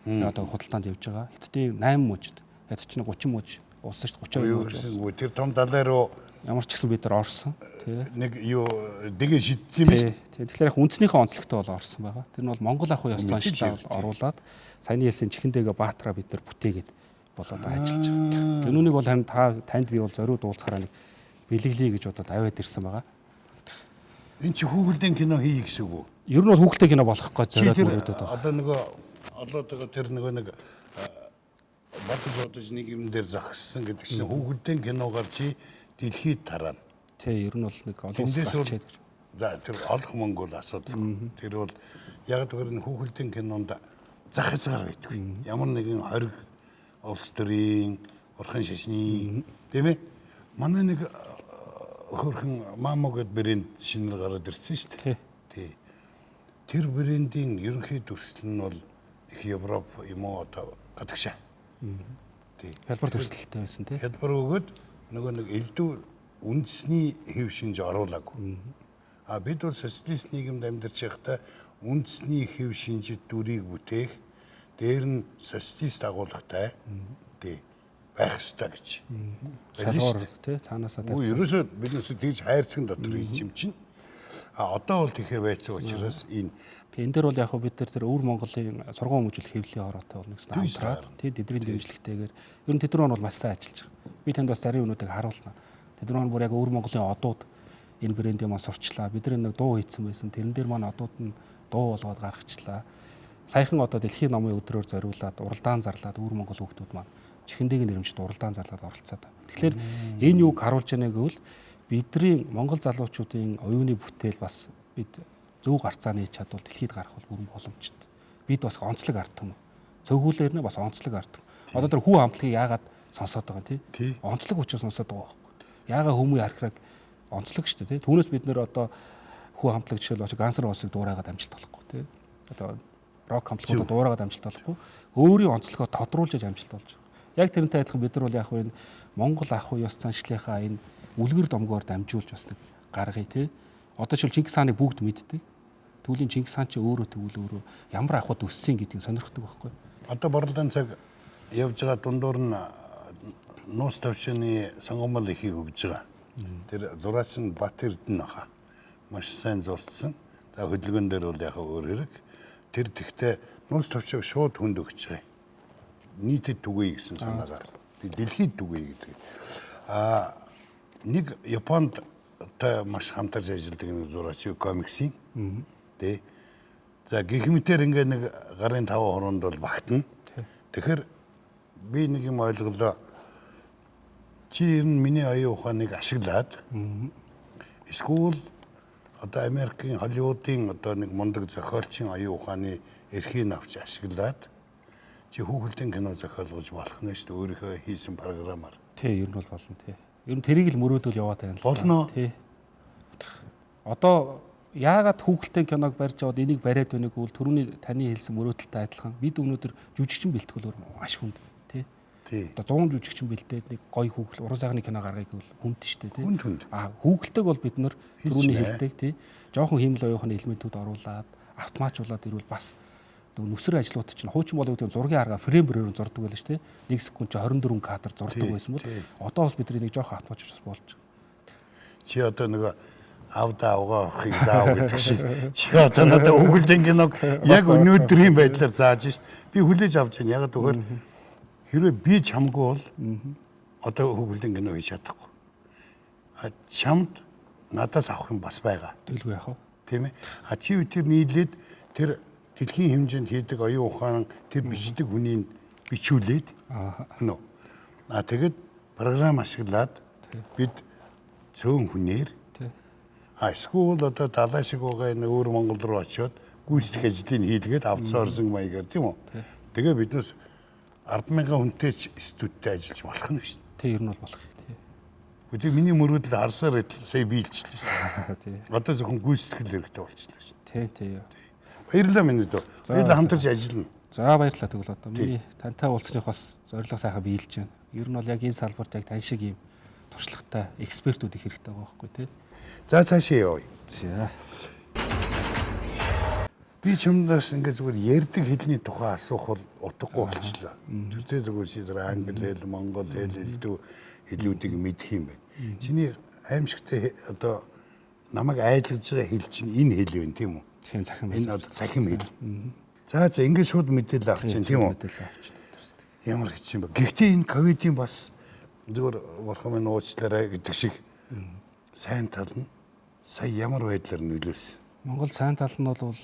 Одоо худалдаанд явж байгаа. Хятадын 8 мужид, хятад чинь 30 муж, улс шүү дээ 32 муж. Тэр том далай руу ямар ч гэсэн бид нар орсон. Тий. Нэг юу дэгэ шидсэн юм биш. Тэгэхээр яг үндснийхээ онцлогтой бол орсон байгаа. Тэр нь бол Монгол ах уу ёс заншлаа оруулаад саяны ясын чихэндээгээ баатраа бид нар бүтээгээд болоод ажиллаж байгаа. Тэрүүнийг бол харин танд би бол зориуд уулзахаараа нэг бэлэглэе гэж бодоод аваад ирсэн байгаа. Энд чи хүүхэлдэйн кино хийе гэсэн үг үү? Ер нь бол хүүхэлдэйн кино болох гэж зориод мөрөөдөд байгаа. Одоо нөгөө олоотойгоо тэр нөгөө нэг батж нэг юм дээр зогссон гэдэг чинь хүүхэлдэйн киногаар чи дэлхийд тараана. Тий, ер нь бол нэг олон улс гарчээд. За тэр олох мөнгө бол асуудал. Тэр бол яг тэр хүүхэлдэйн кинонд зах хязгаар байдгүй. Ямар нэгэн хориг улс төрийн урхан шашны тийм ээ. Манай нэг хөрхөн Мамо гэд брэнд шинээр гараад ирсэн шүү дээ. Тий. Тэр брэндийн ерөнхий дүрслэл нь бол их Европ юм уу одоо гадагшаа. Тий. Хялбар дүрслэлтэй байсан тий. Хялбар өгөөд нөгөө нэг элдв үндэсний хэв шинж оруулаагүй. А бид бол социалист нийгэмд амьдарч байхдаа үндэсний хэв шинжид дүрийг бүтээх дээр нь социалист агуулгатай тий байх ёстой гэж. Шалгуур тий цаанаасаа тавьсан. Ерөөсөө биднээс тэгж хайрцаг дотор ийж юм чинь. А одоо бол тэгэхээр байцсан учраас энэ энэ дээр бол яг бид нар тэр өвөр Монголын сургууль хүмүүжил хэвлэлийн хороотой бол нэгс хамтраад тий тэдний дэмжлэгтэйгээр ер нь тэд нар бол маш сайн ажиллаж байгаа. Би танд бас зарим юмнуудыг харуулна. Тэд нар бүр яг өвөр Монголын одууд энэ брэндийн маань сурчлаа. Бид нар нэг дуу хийсэн байсан. Тэрэн дээр маань одууд нь дуу болгоод гаргачлаа. саяхан одоо дэлхийн номын өдрөөр зориулаад уралдаан зарлаад өвөр Монгол хүүхдүүд маань чихэндийг нэрмжид уралдаан зарлаад оролцоод байна. Тэгэхээр энэ юуг харуулж байна гэвэл бидний Монгол залуучуудын оюуны бүтээл бас бид зөв гарцаа нээж чадвал дэлхийд гарах бол бүрэн боломжтой. Бид бас онцлог ард түмэн. Цөөхүүлээр нь бас онцлог ард түмэн. Одоо тэр хүү хамтлагийг яагаад сонсоод байгаа юм тий? Онцлог учраас сонсоод байгаа байхгүй. Яагаад хүмүүийн архираг онцлог шүү дээ тий. Түүнээс бид нэр одоо хүү хамтлаг жишээл очиж Guns N' Roses-ыг дуурайгаад амжилт болохгүй тий. Одоо рок хамтлагуудаа дуурайгаад амжилт болохгүй. Өөрийн онцлогоо тодруулж амжилт болж байгаа. Яг тэрнтэй адилхан бид нар бол яг энэ Монгол ах уу ёс заншлынхаа энэ үлгэр домгоор дамжуулж бас нэг гаргая тий. Одоо шил Чингис хааныг бүгд мэддэг. Түүлийн Чингис хаан ч өөрөө тэгвэл өөрөө ямар ахуйд өссөн гэдгийг сонирхдаг байхгүй. Одоо борлуулалтын цаг явж байгаа дундуур нь нуус төвчний сонгомол ихийг өгж байгаа. Тэр зураач нь Бат Эрдэнэ хаа. Маш сайн зурцсан. За хөдөлгөөн дээр бол яхаа өөр хэрэг. Тэр тэгтээ нуус төвчийг шууд хүнд өгч байгаа. Нийтэд түгэе гэсэн санаагаар. Дэлхийд түгэе гэдэг. Нэг Японд та маш хамтарч ажилладаг нэг зураач комиксийн. Тэ. За гихмитээр ингээ нэг гарын 5 хоронд бол багтана. Тэгэхээр би нэг юм ойлголоо. Чи ер нь миний оюун ухааныг ашиглаад эсвэл одоо Америкийн Холливуудын одоо нэг мундаг зохиолчийн оюун ухааны эрхийг авч ашиглаад чи хүүхэлдэйн кино зохиолгож болох нь шүү дээ өөрийнхөө хийсэн програмаар. Тий, ер нь бол болно тий. Ер нь тэрийг л мөрөөдөл яваад байна л. Болно. Тий. Одоо яагаад хүүхэлдэйн киног барьж аваад энийг бариад байгааг бол түрүүний таны хэлсэн мөрөөдөлтэй адилхан бид өнөөдөр жүжигчин бэлтгэлээр маш хүнд тий. Одоо 100 жүжигчин бэлдээд нэг гоё хүүхэл уран сайхны кино гаргахыг бол хүнд шүү дээ тий. Хүнд. Хүүхэлтэйг бол бид нар түрүүний хэлдэг тий. Жохон хиймэл оюухны элементүүд оруулаад автоматжуулаад ирвэл бас нүсэр ажлууд чинь хуучин болов гэдэг зургийн арга фрейм бүрээр зурдаг байлаа шүү дээ. 1 секунд чи 24 кадр зурдаг байсан бол одоо бас бидний нэг жоох автоматжуулж болж байгаа. Чи одоо нөгөө авгаа авахыг заав гэдэг шиг. Чи одоо надад өгүүлдэн киног яг өнөөдрийн байдлаар зааж шít. Би хүлээж авч байна. Яг тэгэхээр хэрвээ би чамгүй бол одоо өгүүлдэн кино хийж чадахгүй. Чамд надаас авах юм бас байгаа. Тэгэлгүй яах вэ? Тийм ээ. Чи тэр нийлээд тэр дэлхийн хэмжээнд хийдэг оюун ухаан тэр бичдэг хүнийг бичүүлээд нөө. Тэгэд програм ашиглаад бид цөөн хүнээр эсвэл одоо далай шиг байгаа энэ өөр Монгол руу очиод гүйцэтгэх ажлыг хийлгээд авцсан орсон маягаар тийм үү. Тэгээ биднээс 10,000 хүнтэй студенттэй ажиллаж болох нь шүү дээ. Тий, ер нь бол болох. Тий. Үгүй миний мөрөөдөл харсаар сая биелчихлээ шүү. Тий. Одоо зөвхөн гүйцэтгэл хэрэгтэй болчихлоо шүү. Тий, тий. Баярлалаа минь дөө. Баярлалаа хамтарч ажиллана. За баярлалаа тэгвэл одоо миний тантай уулзсных бас зорилго сайхан биелж байна. Ер нь бол яг энэ салбарт яг тань шиг юм туршлагатай экспертүүд их хэрэгтэй байгаа байхгүй тий. За цаашаа явъя. За. Би чамдаас ингээд зүгээр ярьдаг хэлний тухай асуух бол утгагүй болчихлоо. Тэр зүгээр шийдэр англи хэл, монгол хэл хэлүүдийг мэдэх юм байна. Чиний аимшигтай одоо намайг айлгаж байгаа хэл чинь энэ хэл байна тийм үү? Тийм захин хэл. Энэ одоо захин хэл. За ингээд шууд мэдээлэл авч чинь тийм үү? Ямар хэцүү юм бэ? Гэхдээ энэ ковидын бас зүгээр бурхан минь уучлаарай гэдэг шиг сайн тал нь сая ямар байдлаар нөлөөсөн? Монгол сайн тал нь бол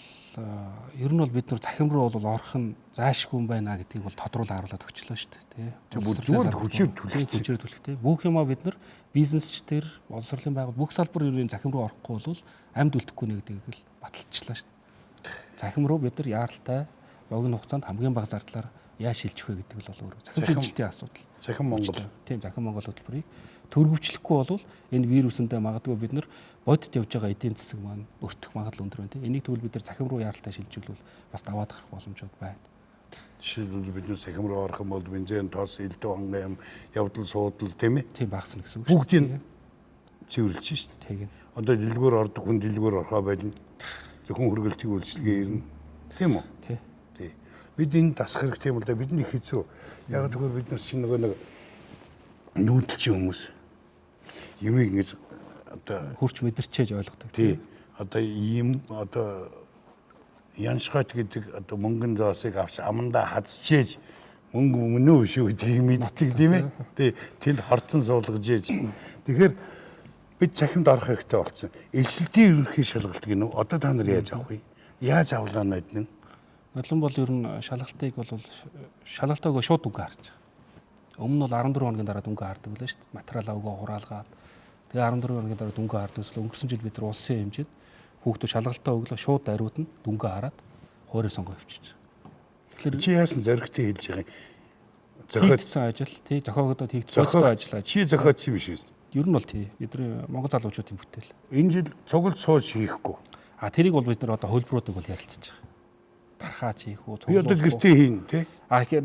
ер нь бол бид нар захим руу бол орох нь заашгүй юм байна гэдгийг бол тодруулан харуулад өгчлөө шүү дээ тий. Зүгээр хүчээр түлхэх. Бүх юмаа бид нар бизнесчдэр, боловсролын байгуул бүх салбар ерөнхий захим руу орохгүй бол амьд үлдэхгүй нэ гэдгийг л баталчихлаа шүү дээ. Захим руу бид нар яаралтай богино хугацаанд хамгийн бага зардлаар яаж шилжих вэ гэдэг л бол өөр захим шилжилтийн асуудал. Захим Монгол. Тийм захим Монгол хөтөлбөрийг төрөвчлөхгүй бол энэ вирусэндээ магадгүй бид нар бодит явж байгаа эдийн засаг маань өртөх магадлал өндөр байна тийм. Энийг тэгвэл бид нар захим руу яаралтай шилжүүлвэл бас даваад гарах боломжууд байна. Жишээлбэл бид захим руу орох юм бол бензин тоос элдв хангам явдал суудал тийм ээ. Тийм багасна гэсэн үг. Бүгдийг цэвэрлж шít. Тийм. Одоо дэлгүүр ордог хүн дэлгүүр орохоо байна. Зөвхөн хөргөлтийн үйлчлэгээ ирнэ. Тийм үү? Тийм. Бид энэ дасах хэрэгтэй юм л да. Бидний хэцүү. Яг тэгэхээр бид нар чинь нөгөө нэг нүүдэлчин хүмүүс юмыг ингэж одоо хурч мэдэрчээж ойлгодог. Тий. Одоо ийм одоо яншгат гэдэг одоо мөнгөн зоосыг авч амандаа хазчээж мөнгө мөнөө шүү гэдгийг мэддэг тийм ээ. Тий. Тэнд хорцсон суулгаж ээж. Тэгэхээр бид цахимд орох хэрэгтэй болсон. Элсэлтийн ерөнхий шалгалт гинөө одоо та нар яаж авах вэ? Яаж авлаа найдна? Нодлон бол ер нь шалгалтайг шууд дүнгээ харж байгаа. Өмнө нь бол 14 хоногийн дараа дүнгээ хардаг байлаа шүү дээ. Материал авгаа хураалгаад тэгээ 14 хоногийн дараа дүнгээ хардаг гэсэн өнгөрсөн жил бид нар улсын хэмжээнд хүүхдүүд шалгалтаа өглөө шууд даруйд нь дүнгээ хараад хуурай сонгоо явчихж байгаа. Тэгэхээр чи яасан зоригтой хэлж байгаа юм? Хийгдсэн ажил, тий зохиогдоод хийгдсэн ажил. Чи зохиодсон юм биш үү? Ер нь бол тий бидний Монгол залуучуудын бүтээл. Энэ жил цуглал сууж хийхгүй. Тэрийг бол бид нар одоо хөлбрүүдийг бол ярилцаж байгаа. Тархаач хийх үү, Би одоо гэртээ хийн тий.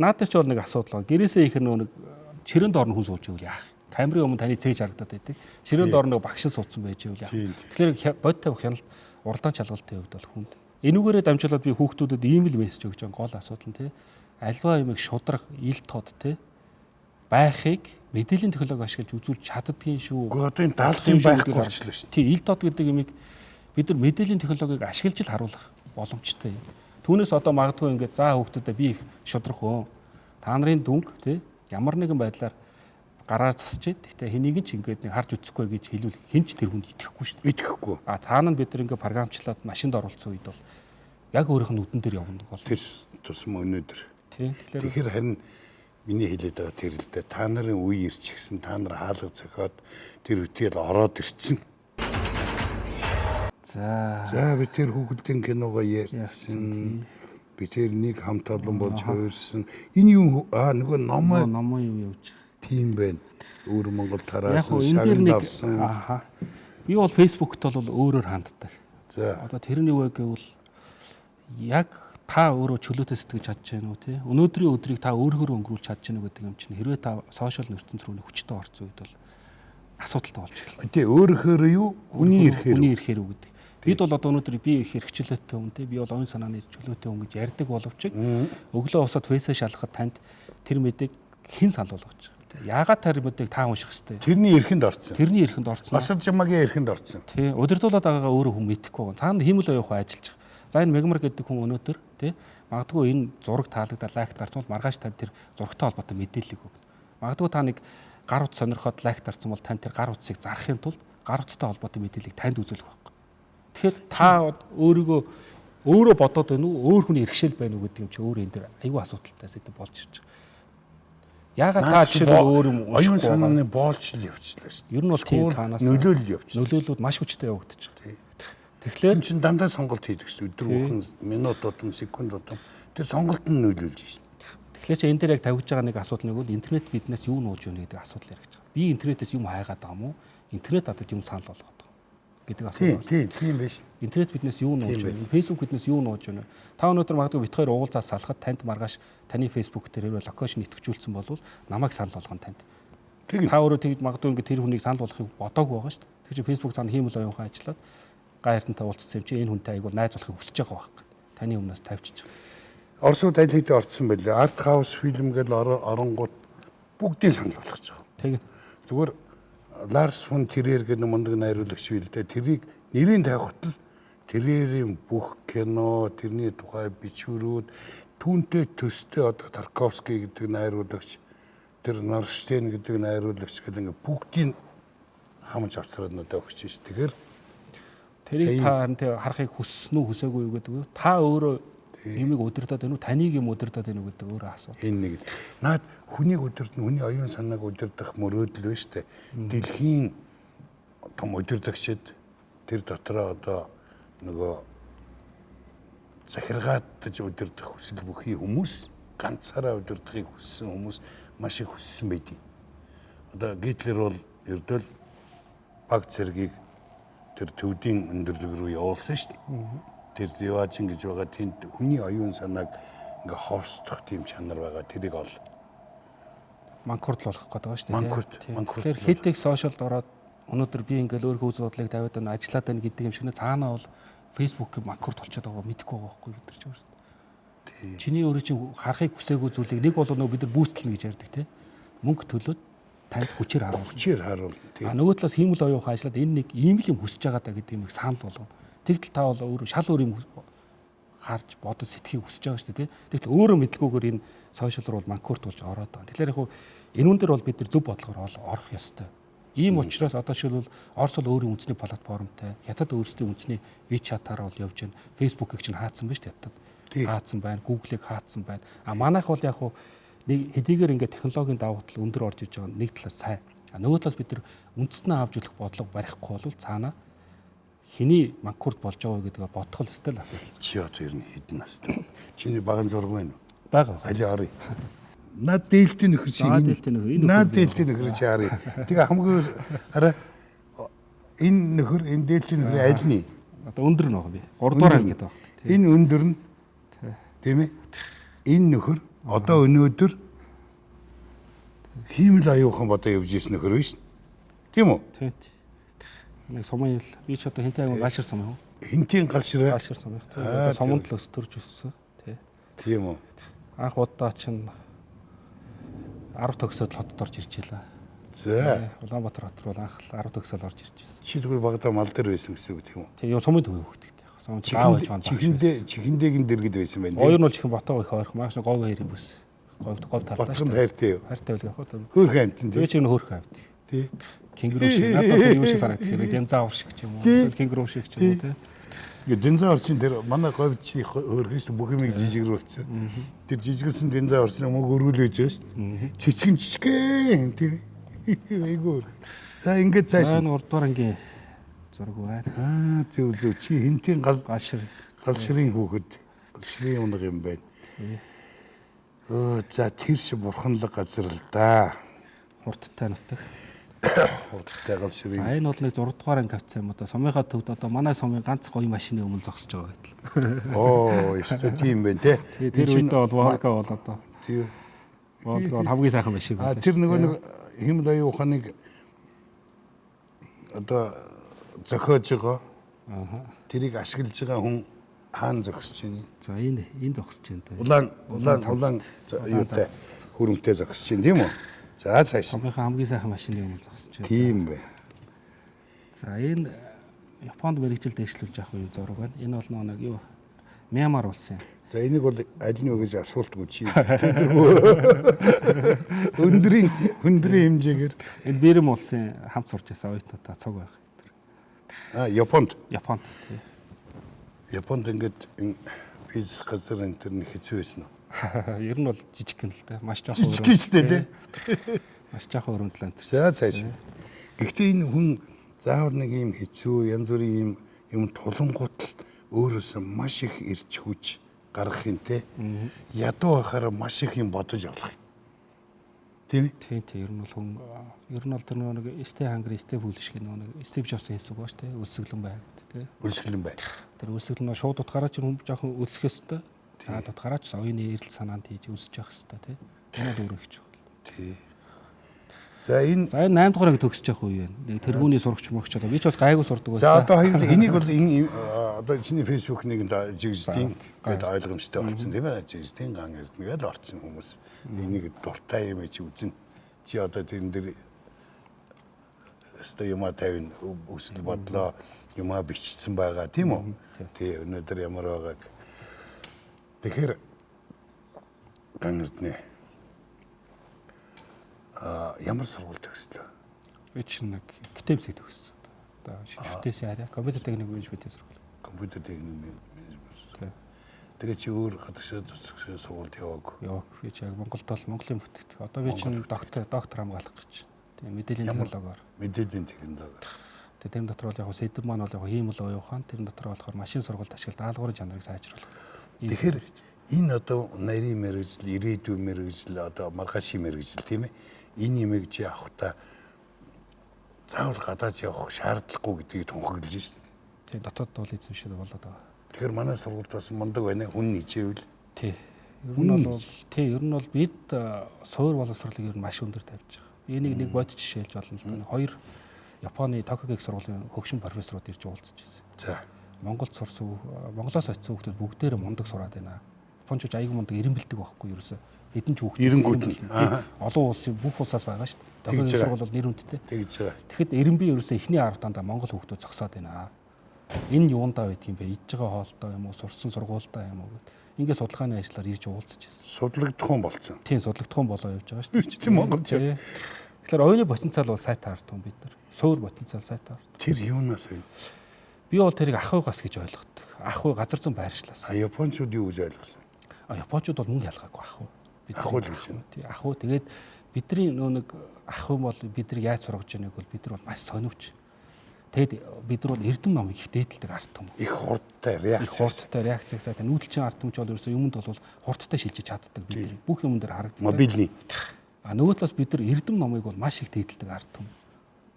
Надад ч бол нэг асуудал байна. Гэрээсээ их нэг ширээн доор нь хүн сууж ивэл яах? Камерын өмнө таны цээж харагдаад байдаг. Ширээн доор нэг багш суудсан байж ивэл яах? Тэгэхээр бод тавих хяналт уралдаан чалгалтын хувьд бол хүнд. Энүүгээрээ дамжуулаад би хүүхдүүдэд ийм л мессеж өгч байгаа гол асуудал нь тий. Альва юмыг шудраг, ил тод тий байхыг мэдээллийн технологи ашиглаж үзүүлж чаддгийн шүү. Гэхдээ одоо энэ даалгын байхгүй болчихлоо шүү. Тий, ил тод гэдэг юмыг бид нар мэдээллийн технологиг ашиглаж л харуулах боломжтой юм. Түүнээс одоо магадгүй ингээд за хүүхдүүдэд би их шудрах уу. Та нарын дүнг тий ямар нэгэн байдлаар гараар засчээд гэхдээ хэнийг ч ингээд нэг харж үзэхгүй гэж хэлвэл хинч тэр хүнд итгэхгүй шүү дээ. Итгэхгүй. Цаана нь бид нар ингээд програмчлаад машинд оруулсан үед бол яг өөрийнх нь нүдэн дээр явна гол. Тэр тусам өнөөдөр. Тий. Тэгэхээр харин миний хэлээд байгаа тэр л дээ. Та нарын үе ирчихсэн, та нар хаалга зохиод тэр үтэл ороод ирсэн. За би тэр хүүхдийн киногоо ярьсан. Би тэр нэг хамт олон болж хувирсан. Энэ юу нөгөө номоо юу явж байгаа. Тийм байна. Өөр Монгол тараас шагнал авсан. Би бол Facebook-т бол өөрөөр ханддаг. За. Одоо тэрний үг гэвэл яг та өөрөө чөлөөтэй сэтгэж чадж байна уу тий? Өнөөдрийн өдрийг та өөрөөр өнгөрүүлж чадж байна уу гэдэг юм чинь хэрвээ та сошиал ертөнц рүү хүчтэй орсон үед бол асуудалтай болж эхэлнэ. Тий, өөрөөр юу? Үний ирэхээр үү гэдэг. Бид бол одоо өнөөдөр би их хэрэгчлээтэй хүн тий. Би бол оюун санааны чөлөөтэй хүн гэж ярьдаг боловч өглөө усаад фэйсээ шалгахад танд тэр мэдээг хэн санал болгож байгаа. Яагаад тэр мэдээг та унших хэвтэй? Тэрний эрхэнд орцсон. Асар жамагийн эрхэнд орцсон. Тий, удирдуулаад байгаагаа өөрөө хүн мэдэхгүй байгаа. Цаана хиймэл оюухан ажиллаж байгаа. За энэ Мегмар гэдэг хүн өнөөдөр тий магадгүй энэ зураг таалагдаад лайк дарсан бол маргааш танд тэр зурагтай холбоотой мэдээлэл өгнө. Магадгүй та нэг гар утас сонирхоод лайк дарсан бол танд тэр гар утсыг зарахын тулд гар утастай холбоотой мэдээллийг танд үзүүлэх байхгүй. Тэгэхээр та өөрөө бодоод байна уу? Өөр хүний иргэшэл байна уу гэдэг юм чи өөрөө энэ дэр аюу асуудалтай сэдв болж ирж байгаа. Яагаад та жишээ өөр юм оюун санааны боолжл явчихлаа шүү дээ. Ер нь бол тийм цаанаас нөлөөлөл явчихлаа. Нөлөөллүүд маш хүчтэй явагдаж байгаа. Тэгэхээр чин дандаа сонголт хийдэг шүү. Өдөр бүхэн минут удам, секунд удам тэр сонголт нь нөлөөлж шин. Тэгэхээр чи энэ дээр яг тавьж байгаа нэг асуудал нэг бол интернет биднээс юу нууж өгнө гэдэг асуудал яригч байгаа. Би интернетээс юм хайгаад байгаа юм уу? Интернет надад юм санал болгоод байгаа гэдэг асуудал. Тийм биш. Интернет биднээс юу нууж өгнө? Facebook биднээс юу нууж өгнө? Та өнөөдөр магадгүй бит хоёр уулзаад салахад танд маргааш таны Facebook дээр хэрвээ локейшн идэвхжүүлсэн бол намайг санал болгоно танд. Та өөрөө тэгж магадгүй ингээд тэр хүнийг санал болгохыг бодоагүй байгаа шүү дээ. Тэр чинь Facebook цаана хиймэл оюухан ажиллаад гайртантай уулзсан юм чи энэ хүнтэй айгуул найз болохыг хүсэж байгаа байхгүй. Таны өмнөөс тавьчих. Оросууд аль хэдийн орцсон байлээ. Арт хаус фильм гэл оронгууд бүгдийг санал болгож байгаа. Тэг. Зүгээр Ларс фон Трер гэдэг мундаг найруулагч билдэ. Тэрийг нэрийн тавихт л Трерийн бүх кино, тэрний тухай бичвэрүүд түүнтэй төстэй одоо Тарковский гэдэг найруулагч, тэр Норштейн гэдэг найруулагч гэл ингээ бүгдийг хамж авсраад надад өгч шээ. Тэгэхээр тэрийг та харахыг хүссэн үү хүсээгүй юу гэдэг үү? Та өөрөө юмыг удирдах байна уу? Таныг юм удирдах байна уу гэдэг өөрөө асуудал. Энэ нэг. Наад хүнийг удирдах, хүний оюун санааг удирдах мөрөөдөл байна шүү дээ. Дэлхийн том удирдагчид тэр дотроо одоо нөгөө захиргаатж удирдах хүсэл бүхий хүмүүс, ганцаараа удирдахыг хүссэн хүмүүс маш их хүссэн байдیں۔ Одоо Гитлер бол ердөө баг цэргийг тэр төвдийн өндөрлөг рүү явуулсан шүү дээ. Тэр Диважин гэж байгаа тэнд хүний оюун санааг ингээ ховсдох тийм чанар байгаа. Тэрийг ол манкурд болох гэдэг шүү дээ. Манкурд. Тэгэхээр хэд их сошиалд ороод өнөөдөр би ингээл өөрийнхөө үйл бодлыг тавиад байна, ажиллаад байна гэдэг юм шиг нэ цаанаа бол Facebook-ийг манкурд болчиход байгаа мэдэхгүй байгаа байхгүй бид нар ч өөрөө шүү дээ. Чиний өөрөө чинь харахыг хүсээгүй зүйлийг нэг бол нөгөө бид нар бүүстлэнэ гэж ярьдаг тийм. Мөнгө төлөөд танд хүчээр харуулна. Нөгөө талаас хиймэл оюухан ажиллаад энэ нэг ийм л юм хүсэж байгаа даа гэдэг юм их санал болгоно. Тэгтэл та бол өөрөө шал өөр юм харж бодож сэтгэхийг хүсэж байгаа шүү дээ. Тэгтэл өөрөө мэдлгүйгээр энэ сошиал руу манкурт болж ороод байгаа. Тэгэхээр яг энэ үн дээр бол бид нар зөв бодлогоор орох ёстой. Ийм учраас одоо шилбэл Орос бол өөрийн үндэсний платформтой, Хятад өөрсдийн үндэсний WeChat-аар бол явж байна. Facebook-ыг чинь хаацсан ба шүү дээ. хаацсан байна, Google-ыг хаацсан байна. А манайх бол яг хуу нэг хэдийгээр ингээд технологийн давуу тал өндөр орж иж байгаа нэг талаас сайн. А нөгөө талаас бид нар үндэстнээ авч үлэх бодлого барихгүй бол цаана хэний манкурд болж байгаа вэ гэдгээ бодох л өстэй л асуудал. Чи одоо ер нь хэдэн настай? Чиний багын зураг байна уу? Бага. Али орё. Наад дээлтийн нөхөр шиг. Наад дээлтийн нөхөр чи харъя. Тэгээ хамгийн арай энэ нөхөр энэ дээлтийн нөхрийн аль нь? Одоо өндөр нэг би. 3 дугаар анги гэдэг байна. Энэ өндөр нь тийм ээ. Энэ нөхөр одоо өнөөдөр хиймэл аюухан бодоо явж ирсэн нөхөр биш. Тийм үү? Тийм. Нэг сумын би ч одоо хинтээ аймаг галшир сум юм. Хинтийн галшир. Галшир сум их. Одоо суманд л өстөрж өссөн. Тийм үү? Анх удаа чинь 10 төгсөөд хотод орж ирж илаа. За. Улаанбаатар хот руу анх л 10 төгсөөл орж ирж байсан. Чи зүгээр багада мал дээр байсан гэсэн үг тийм үү? Тийм, юу сумын төвөө хөхтэй. Сум гаав байж байна. Чихэндээгийн дэргэд байсан байна. Хоёр нь бол чихэн ботоо их ойрхон маш говь хоёрын бүс. Говь талтай шүү. Хайртай юу? Хайртай байл явах уу? Хөөх амтэн тийм. Чи хөөх амт. Тий. Кенгуру шиг надад юу шиг санагдчих. Динзавр шиг ч юм уу. Кенгуру шиг ч юм уу тий. Ингээ динзаврчин тэр манай говь чи хөөхөж бүх юмыг жижигрүүлсэн. Тэр жижигэрсэн динзаврчин мөг өргүүлж байгаа шүү дээ. Чичгэн чичгэн тий. Айгуу. За ингээд цааш. 3 дугаар ангийн зураг байна. Зөв чи хинтийн галширын хүүхэд галширын унаг юм байна. За тэр шиг бурханлаг газар л да. Хурдтай нутаг. Хурдтай галширын. За энэ бол нэг 6 дугаар анги авцсан юм одоо сумынхаа төвд одоо манай сумын ганц гоё машины өмнө зогсож байгаа байтал. Оо, ёстой тийм байна те. Тэр үедээ бол Волга бол одоо. Тийм. Волга бол хамгийн сайхан машин байна. Тэр нөгөө нэг хэмэл аюу ухааныг одоо зохиож байгаа. Тэрийг ашиглаж байгаа хүн хаана зогсож байна? За энэ зогсож Улаан байна. юутай хөрөмтэй зогсож байна тийм үү? За цааш. Сумынхаа хамгийн сайхан машины өмнө зогсож байна. Тийм бай. За энэ Японд мэрэгжил дэвшлүүлж авах юм зураг байна. Энэ бол нэг юу? Мьянмар улс юм. За энийг бол аль нь вэ гэж асуултгүй чи. Өндрийн хэмжээгээр энэ Бэрэм улсын хамт сурч байсан оюутнуудаа цог байх. Японд. Японд. Японд ингээд энэ бизнес газар энэ төр нэг хэцүү байсан уу? Ер нь бол жижиг гэн л дээ. Маш жоохон. Жижиг шүү дээ тий. Маш жоохон өрөөнд л энэ. За цааш. Гэхдээ энэ хүн заавал нэг юм хэцүү янз бүрийн юм тулангуут өөрөөсөө маш их ирж хүч гаргах юм те. Ядуу байхаараа маш их юм бодож авах. Тийм ээ? Тийм ер нь бол хүн ер нь бол тэр нэг Стэ хангар Стэ фүлш гэх нэг Стив Джобс хийсэн үг бааш те. Үлсгэлэн байгаад те. Үлсгэлэн бай. Тэр үлсгэлэн шууд утгаараа ч хүн жоохон үлсэх ёстой. За утгаараа ч оюуны эрдэл санаанд хийж үлсэж явах ёстой те. Энэ бол өөрөө хийж байгаа. Тий. За энэ 8 дугаар анги төгсөж явах үе байна. Нэг тэргүүний сурагч мөрөгч одоо би ч бас гайгүй сурдаг байсан. За одоо хоёул энийг бол одоо чиний фэйсбүүк нэгэнд жигждийн гэдэг ойлгомжтой болсон тийм ээ. Жигждийн ган эрдэнэгээд орсон хүмүүс энийг дуртай юм чи үзэн. Чи одоо тэрэн дээр өстө юма тавин өсөл бодлоо юма бичсэн байгаа тийм үү? Тий өнөөдөр ямар байгааг. Тэгэхээр ган эрдэнэ ямар сургууль төгслөө? Би чинь нэг КТЭБ-ийг төгссөн. Одоо шивтээсээ арай компьютер техник менежментийн сургууль. Компьютер техник менежмент. Тэгээ чи өөр гадагшаа сургуульд яваагүй. Яваагүй. Би чи яг Монголд бол Монголын бүтээгдэхүүн. Одоо би чинь доктор хамгаалах гэж. Тэгээ мэдээллийн технологиор. Мэдээллийн технологиор. Тэгээ тэр дотор бол яг сэдв маань бол яг хиймэл оюухан. Тэр дотор болохоор машин сургалт ашиглаж даалгаврын чанарыг сайжруулах. Тэгэхээр энэ одоо нарийн мэргэжил, ирээдүйн мэргэжил, одоо маргаашийн мэргэжил тийм ээ. Энэ юмыг чи авахта заавал гадаад явах шаардлагагүй гэдгийг тунхаглаж шин. Тийм дотоод бол эзэмшил болоод байгаа. Тэгэхээр манай сургуульд бас мундаг байна. Хүн хичээвэл. Тий. Ер нь бол бид суур боловсролыг ер нь маш өндөр тавьж байгаа. Энийг нэг бодит жишээлж болно л да. Хоёр Японы Токиогийн сургуулийн хөгшин профессорууд ирж уулзаж байсан. За. Монголд сурсан, Монголоос очисон хүмүүс бүгдээрээ мундаг сураад байна. Японч айгүй мундаг эренбэлдэг байхгүй юу ерөөсөө. Хэдэн ч хүүхд олон улсын бүх улсаас байгаа шүү дээ. Токиогийн сургууль бол нэр хүндтэй. Тэгж байгаа. Тэгэхэд эренби ерөөсөө эхний 10 дандаа Монгол хүүхдүүд зогсоод байна. Энэ юундаа байдг юм бэ? Идж байгаа хоолтой юм уу? Сурсан сургуультай юм уу гэд. Ингээд судалгааны ажлаар ирж уулзаж байсан. Судлагдхан болсон. Тийм, судлагдхан болоо явж байгаа шүү дээ. Тийм Монголч. Тэгэхээр оюуны потенциал бол сайтай ард хүн бид нар. Суур потенциал сайтай ард. Тэр юунаас вэ? Би бол тэрийг ах угаас гэж ойлгодог. Ах уу газар зүйн байршлаас. Японочууд юу гэж ойлгосон? Японочууд бол мөн ялгаагүй ах уу. Ах уу л гэж. Тий ах уу. Тэгээд бидний нөө нэг ах уу бол бидний яаж сургаж байгааг бол бид нар бол маш сониуч. Тэгэд бид нар бол эрдэм номыг их дээдэлдэг ард түмэн. Их хурдтай реакц. Хурдтай реакцгсаа та нүүдэлчин ард түмч бол ерөөсөө юмд бол хурдтай шилжиж чаддаг бид нар. Бүх юм дээр харагддаг. Мобильный. Нөгөө талаас бид нар эрдэм номыг бол маш их дээдэлдэг ард түмэн.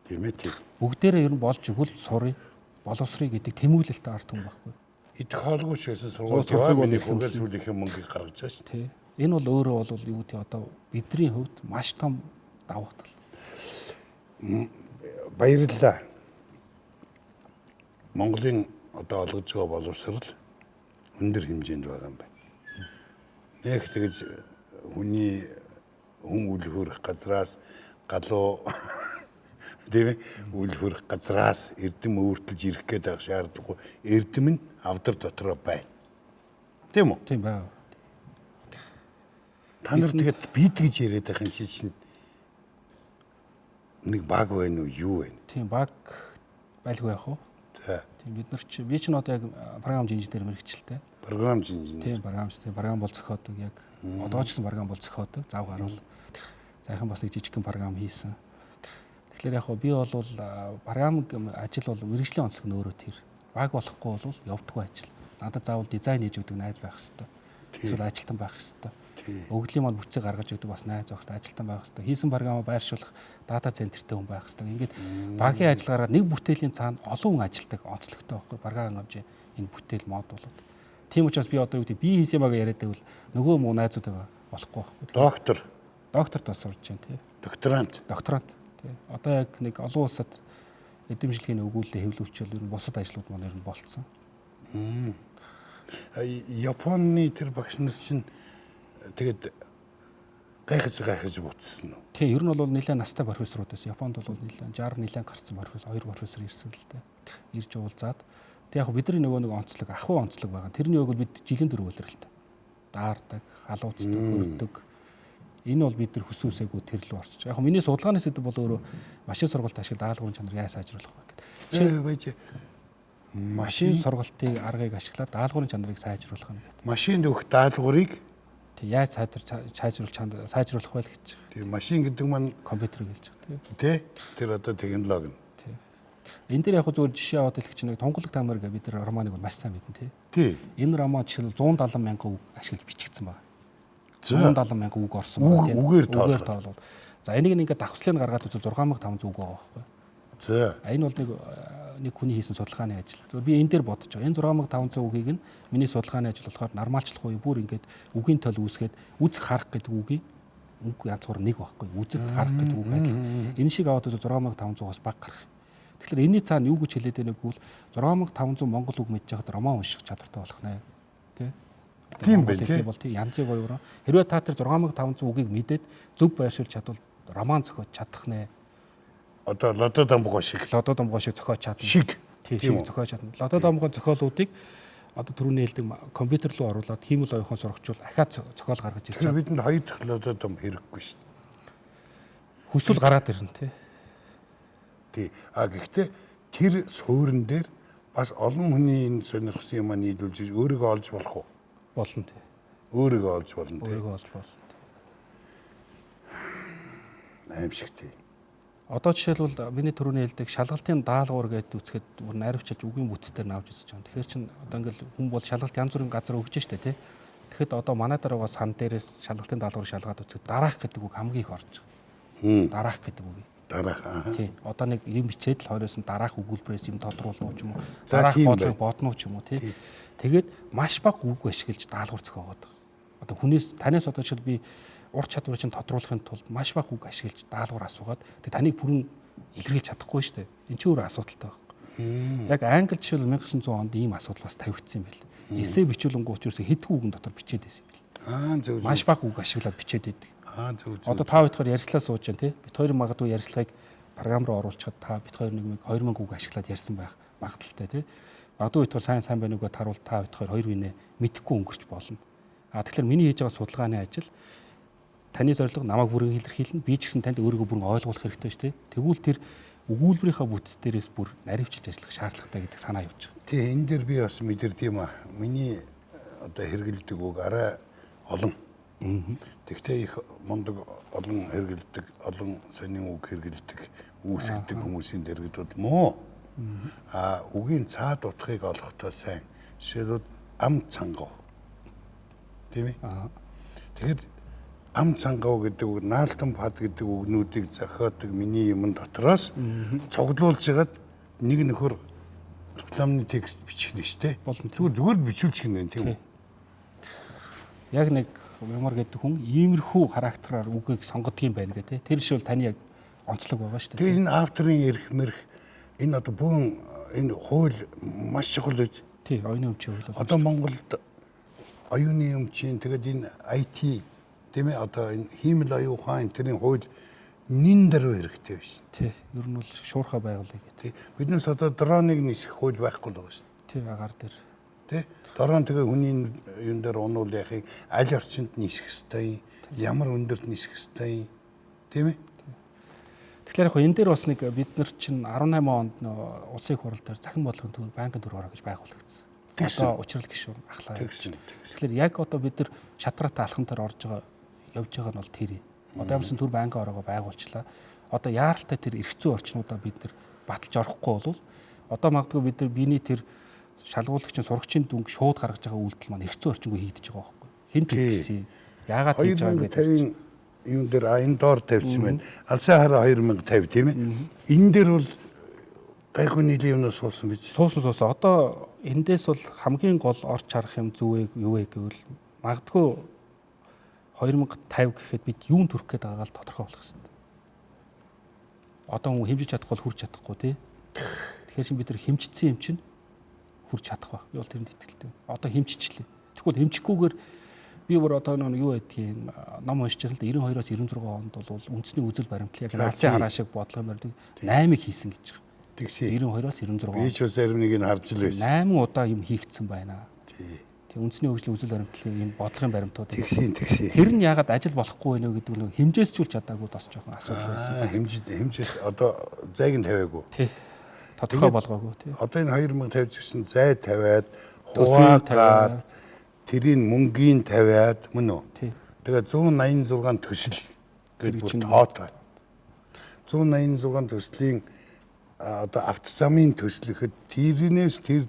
Тийм ээ тийм. Бүгдээрээ ер нь болж өгвөл сурыг, боловсрыг гэдэг тэмүүлэлтэй ард түмэн байхгүй. Идэх хоолгүй ч гэсэн сургууль яваа миний хөгөөс сүлийнхэн мөнгөийг гаргаж байгаа шүү дээ. Тий. Энэ бол өөрөө бол юу гэдэг одоо бидний хувьд маш том давуу тал. Баярлалаа. Монголын одоо олгож байгаа боловсрал өндөр хэмжээнд байгаа юм байна. Нэг тэгж хүн үл хөрөх газраас галуу тийм үл хөрөх газраас эрдэм өөртөлж ирэх гээд байх шаардлагагүй. Эрдэм нь авдар дотроо байна. Тийм үү? Тийм байна. Та нар тэгээд бид гэж яриад байх юм чинь нэг баг байна уу, юу вэ? Тийм баг байлгүй яах вэ? За. Тийм бид нар чи би ч одоо яг програмч инженер мэрэгчлээ. Програмч инженер. Тийм програмч тийм програм бол зохиодог яг одоо ч гэсэн програм бол зохиодог. Зав гарвал сайхан бас нэг жижигхэн програм хийсэн. Тэгэхээр яг би бол програм ажил бол мэрэгжлийн онцлог нь өөрөө тэр. Баг болохгүй бол явдаггүй ажил. Надад заавал дизайн хийж өгдөг найз байх хэрэгтэй. Эсвэл ажилтан байх хэрэгтэй. Өгдлийн манд бүтцийг гаргаж өгдөг бас найз байх хэрэгтэй, ажилтан байх хэрэгтэй. Хийсэн програмаа байршуулах дата центртэй хүн байх хэрэгтэй. Ингээд багийн ажиллагаараа нэг бүтээлийн цаана олон хүн ажилтдаг онцлогтой байхгүй програм хэмжээ энэ бүтээл мод болоод. Тийм учраас би одоо юу гэдэг би хийсэн байга яриад байвал нөгөө муу найзууд байгаа болохгүй байхгүй. Докторт бас сурж байна тий. Докторант тий. Одоо яг нэг олон улсад эдэмшилгийн өгүүлэлээ хэвлүүлчихэл ер нь бусад ажлууд маань ер нь болцсон. Японы тэр багш нар чинь тэгээд гайхаж буцсан уу? Тий, ер нь бол нэлээд настай профессорудаас Японд бол нэлээд 60 нэлээд гарсан профессор, 2 профессор ирсэн л дээ. Ирж уулзаад тэг яг бидний нөгөө нэг онцлог, ахуй онцлог байгаа. Тэрний үг бол бид жилийн дөрвөлрэл л дээ. Даардаг, халууцдаг, хөрдөг. Энэ бол бид нар хүсүүсээгүй тэр л орчих. Яг миний судалгааны сэдэв бол өөрөө машин сургалт ашиг даалгаврын чанарыг яаж сайжруулах вэ гэдэг. Машин сургалтын аргыг ашиглаад даалгаврын чанарыг сайжруулах нь гэдэг. Машинд өгөх даалгаврыг яаж сайжруулах вэ гэж. Тийм машин гэдэг маань компьютер гэж байна тий. Тэр одоо технологи нь. Тий. Энэ дээр яг зөвхөн жишээ аваад хэлэх чинь нэг тунгалаг таамар гэдэг бид нар романыг бол маш сайн мэднэ тий. Тий. Энэ роман жишээл 170 мянган үг ашиглаж бичигдсэн байна. 170 мянган үг орсон байна тий. Үгээр тоолол. За энийг ингээд давхцлыг гаргаад үзвэл 6500 үг байгаа байхгүй. За. Энэ бол нэг хүний хийсэн судалгааны ажил. Зөв би энэ дээр бодож байгаа. Энэ 6500 үгийг нь миний судалгааны ажил болохоор нормалчлах уу бүр ингээд үгийн тол үүсгээд үзэх харах гэдэг үгийг үг янзгуур нэг байхгүй. Үзэх харах гэдэг үг адил. Энэ шиг аваад 6500-аас баг гарах. Тэгэхээр энэний цаана юу гэж хэлээд байгааг бол 6500 монгол үг мэдж байхад роман унших чадвартай болох нэ. Тэ? Тийм байх тийм бол тийм янзын гоёроо. Хэрвээ та тэр 6500 үгийг мэдээд зөв байршуулж чадвал роман зохиож чадах нэ. Одоо лодо дамбугаа шиг зохиож чадна. Тийм зохиож чадна. Лодо дамбугаа зохиолуудыг одоо түрүүний хэлдэг компьютер руу оруулаад хиймэл оюухан сургачвал ахаад зохиол гаргаж ирж байгаа. Бидэнд хоёр дахь лодо дам хэрэггүй шүү дээ. Хүсвэл гараад ирнэ тий. Гэхдээ тэр суурин дээр бас олон хүний энэ сонирхсан юм нийлүүлж өөрийгөө олж болох уу? Болно тий. Өөрийгөө олж болно тий. Өөрийгөө олж болно. Аимшиг тий. Одоо жишээлбэл миний түрүүний хэлдэг шалгалтын даалгавар гэдээ үсгэд бүр наривчилж үгийн бүтцээр навж үзэж байгаа. Тэгэхээр чин одоо ингээл хүн бол шалгалт янз бүрийн газар өгч штэ тий. Тэгэхэд одоо манай дээр байгаа сан дээрээс шалгалтын даалгаврыг шалгаад үзэхэд дараах гэдэг үг хамгийн их орж байгаа. Дараах гэдэг үг. Дараах. Тий. Одоо нэг юм бичээд л хойроос нь дараах өгүүлбэрээс юм тодруулах ч юм уу. Дараах бодлого бодно ч юм уу тий. Тэгээд маш бага үг ашиглаж даалгавар зохиогоод байгаа. Одоо хүнээс танаас одоо жишээл би ур чадварыг чинь тодруулахын тулд маш бага үг ашиглаж даалгавар асуугаад тэг таныг бүрэн илэрхийлж чадахгүй шүү дээ. Энд чинь өөр асуудалтай байна. Яг англи жишээл 1900 онд ийм асуудал бас тавигдсан юм байл. Эссе бичүүлэнгүү учраас хэдхэн үгэн дотор бичээд байсан юм байл. Маш бага үг ашиглаад бичээд байдаг. Одоо та хоёроор ярьслаа сууж जैन тий. Бид хоёрын магадгүй ярьслагыг програм руу оруулчихад та бид хоёр нэг 2000 үг ашиглаад ярьсан байх магадaltaй тий. Магадгүй бид хоёр сайн байна угаа таруул та хоёр винэ мэдэхгүй өнгөрч болно. Тэгэхээр миний хийж байгаа судалгааны ажил таны зорилго намайг бүрэн илэрхийлнэ. Би ч гэсэн танд өөрийгөө бүрэн ойлгуулах хэрэгтэй шүү дээ. Тэгвэл тэр өгүүлбэрийнхаа бүтц дээрээс бүр наривчилж ажиллах шаардлагатай гэдэг санаа явж байгаа. Тэгээ энэ дээр би бас мэдэрдэг юм аа. Миний одоо хэрэгэлдэг үг арай олон. Тэгтээ их мундаг олон хэрэгэлдэг, олон сонин үг хэрэгэлдэг, үүсгдэг хүмүүсийн дэргэдүүд муу. Үгийн цаад утгыг олохдоо сайн. Жишээлбэл ам цангав. Тийм ээ? Тэгэхээр ам цангав гэдэг үг, наалтан пад гэдэг үгнүүдийг зохиодог миний юм дотроос цуглуулж хагаад нэг нөхөр рекламны текст бичих нь шүү дээ. Зүгээр бичүүлчих юм тийм үү? Яг нэг ямар гэдэг хүн иймэрхүү характераар үгийг сонгодог юм байна гэдэг. Тэр шил таны яг онцлог байгаа шүү дээ. Тэгээ энэ авторын эрх мэрх энэ одоо бүгэн энэ хууль маш чухал гэж. Тий, оюуны өмчийн хууль. Одоо Монголд оюуны өмчийн тэгээд энэ IT тийм ээ одоо энэ хиймэл оюун ухаан энэ хууль нин даруй хэрэгтэй биш. Тий, ер нь бол шуурхай байгуулъя гэдэг. Биднээс одоо дроныг нисэх хууль байхгүй л байгаа шүү дээ. Тий, агаар дээр. Тий. Дрон тэгээ хүний юм дээр унуул яхийг аль орчинд нисэх ёстой, ямар өндөрт нисэх ёстой, тийм ээ? Тэгэхээр яг энэ дээр бас нэг бид нар чинь 18 онд улсын их хурал дээр захин бодлогын төр банкын төрөөр гэж байгуулагдсан. Одоо учрал гишүүн ахлаа. Тэгэхээр яг одоо бид нар шатраатай алхамтаар орж байгаа явж байгаа нь бол тэр. Одоо ямарсан төр банкын ороогоо байгуулчлаа. Одоо яаралтай тэр эрх зүйн орчнуудаа бид нар баталж орохгүй бол одоо магадгүй бид нар биений тэр шалгуулагчийн сурагчийн дүнг шууд гаргаж байгаа үйлдэл маань эрх зүйн орчингүй хийгдэж байгаа байхгүй. Хэн тэгсэн? Яагаад хийж байгаа гэдэг. Юун дээр энэ доор тавьсан байна. Алсын хараа 2050 тийм ээ. Энэ дээр бол гайгүй нийлэн юмнаас суусан биз. Суусан. Одоо эндээс бол хамгийн гол орж харах юм зүвэг юу вэ гэвэл магадгүй 2050 гэхэд бид юун төрөх гээд байгаагаа л тодорхой болох хэрэгтэй. Одоо хүн хэмжиж чадахгүй бол хүрч чадахгүй тий. Тэгэхээр чинь бид нар хэмжигдсэн юм чинь хүрч чадах байх. Би бол тэрэнд итгэлтэй. Одоо хэмжичлээ. Тэгвэл хэмжихгүйгээр би бүр одоо юу байдгийг ном уншижсэн л да 92-оос 96 онд бол үндэсний үзэл баримтлал яг насын хараа шиг бодлого барьдаг 8-ыг хийсэн гэж байгаа. Тэгсэн. 92-оос 96. Би ч бас зарим нэг нь харж л байсан. 8 удаа юм хийгдсэн байна. Тэг үндэсний хөгжлийн үзэл баримтлалын энэ бодлогын баримтууд. Тэгсэн. Тэр нь ягаад ажил болохгүй вэ гэдэг нь хэмжээсчүүлж чадаагүй бас жоохон асуудал байсан. Хэмжээс одоо зайг нь тавиагүй. Тий. Тодорхой болгоогүй тий. Одоо энэ 2050 гэсэн зай тавиад хуваагаад тэрийн мөнгийн тавиад мөн үү? Тий. Тэгээ 186 төсөл гэж бүр тоот байна. 186 төслийн одоо авто замын төсөл ихэд тэрнээс тэр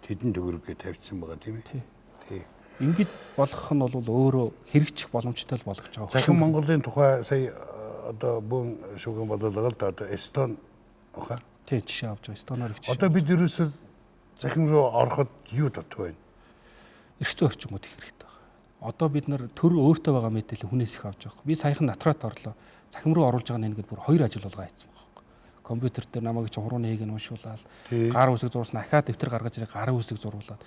тэдэн төгрөг гэж тавьчихсан байгаа тийм ээ. Тий. Ингээд болгох нь бол өөрөө хэрэгжих боломжтой л болгож байгаа. Захин Монголын тухай сая одоо бүүн шугам бодлого л да одоо Эстон ухаа. Тий, жишээ авч байгаа. Эстоноор их жишээ. Одоо бид ерөөсөө захин руу ороход юу дутуу байна? Эрх зүйн орчингууд их хэрэгтэй байна. Одоо бид нар төр өөртөө байгаа мэдээлэл хүнээс их авч байгаа. Би саяхан натрат орлоо. Захим руу оруулж байгаа нэгэд бүр 2 ажил болгоо хийсэн байгаа. Компьютер дээр намайг ч хурууны хийг нь уншуулаад гар үсэг зурсан ахаад дэвтэр гаргаж ирээ гарын үсэг зургуулад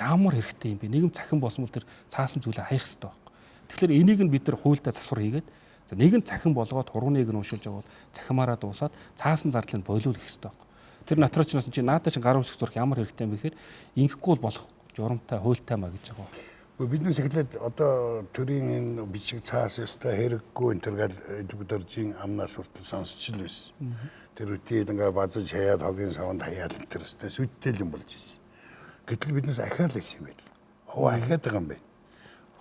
ямар хэрэгтэй юм бэ? Нийгэм захин болсон бол тэр цаасан зүйлээ хаях хэрэгтэй байхгүй. Тэгэхээр энийг нь бид нар хуульдаа засвар хийгээд нэгэн захин болгоод хурууны хийг нь уншуулж байгаа бол захимаараа дуусаад цаасан зардлыг бойлуулах хэрэгтэй байхгүй. Тэр натрачнаас чи наадаа чи гар үсэг зурх ямар хэрэгтэй юм бэ гэхээр инхгүй бол болох журамтай хуультай маа гэж байгаа. Биднээс эхлээд одоо төрийн энэ бичиг цаас ёстой хэрэггүй энэ төргээл эдгүүдэржийн амнаас хүртэл сонсч л байсан. Тэр үтээд ингээ базаж хаяад хогийн савнд хаяад тэр өстэй сүйттэй юм болж ирсэн. Гэтэл биднээс ахиал байсан юм байл. Ахиад байгаа юм байна.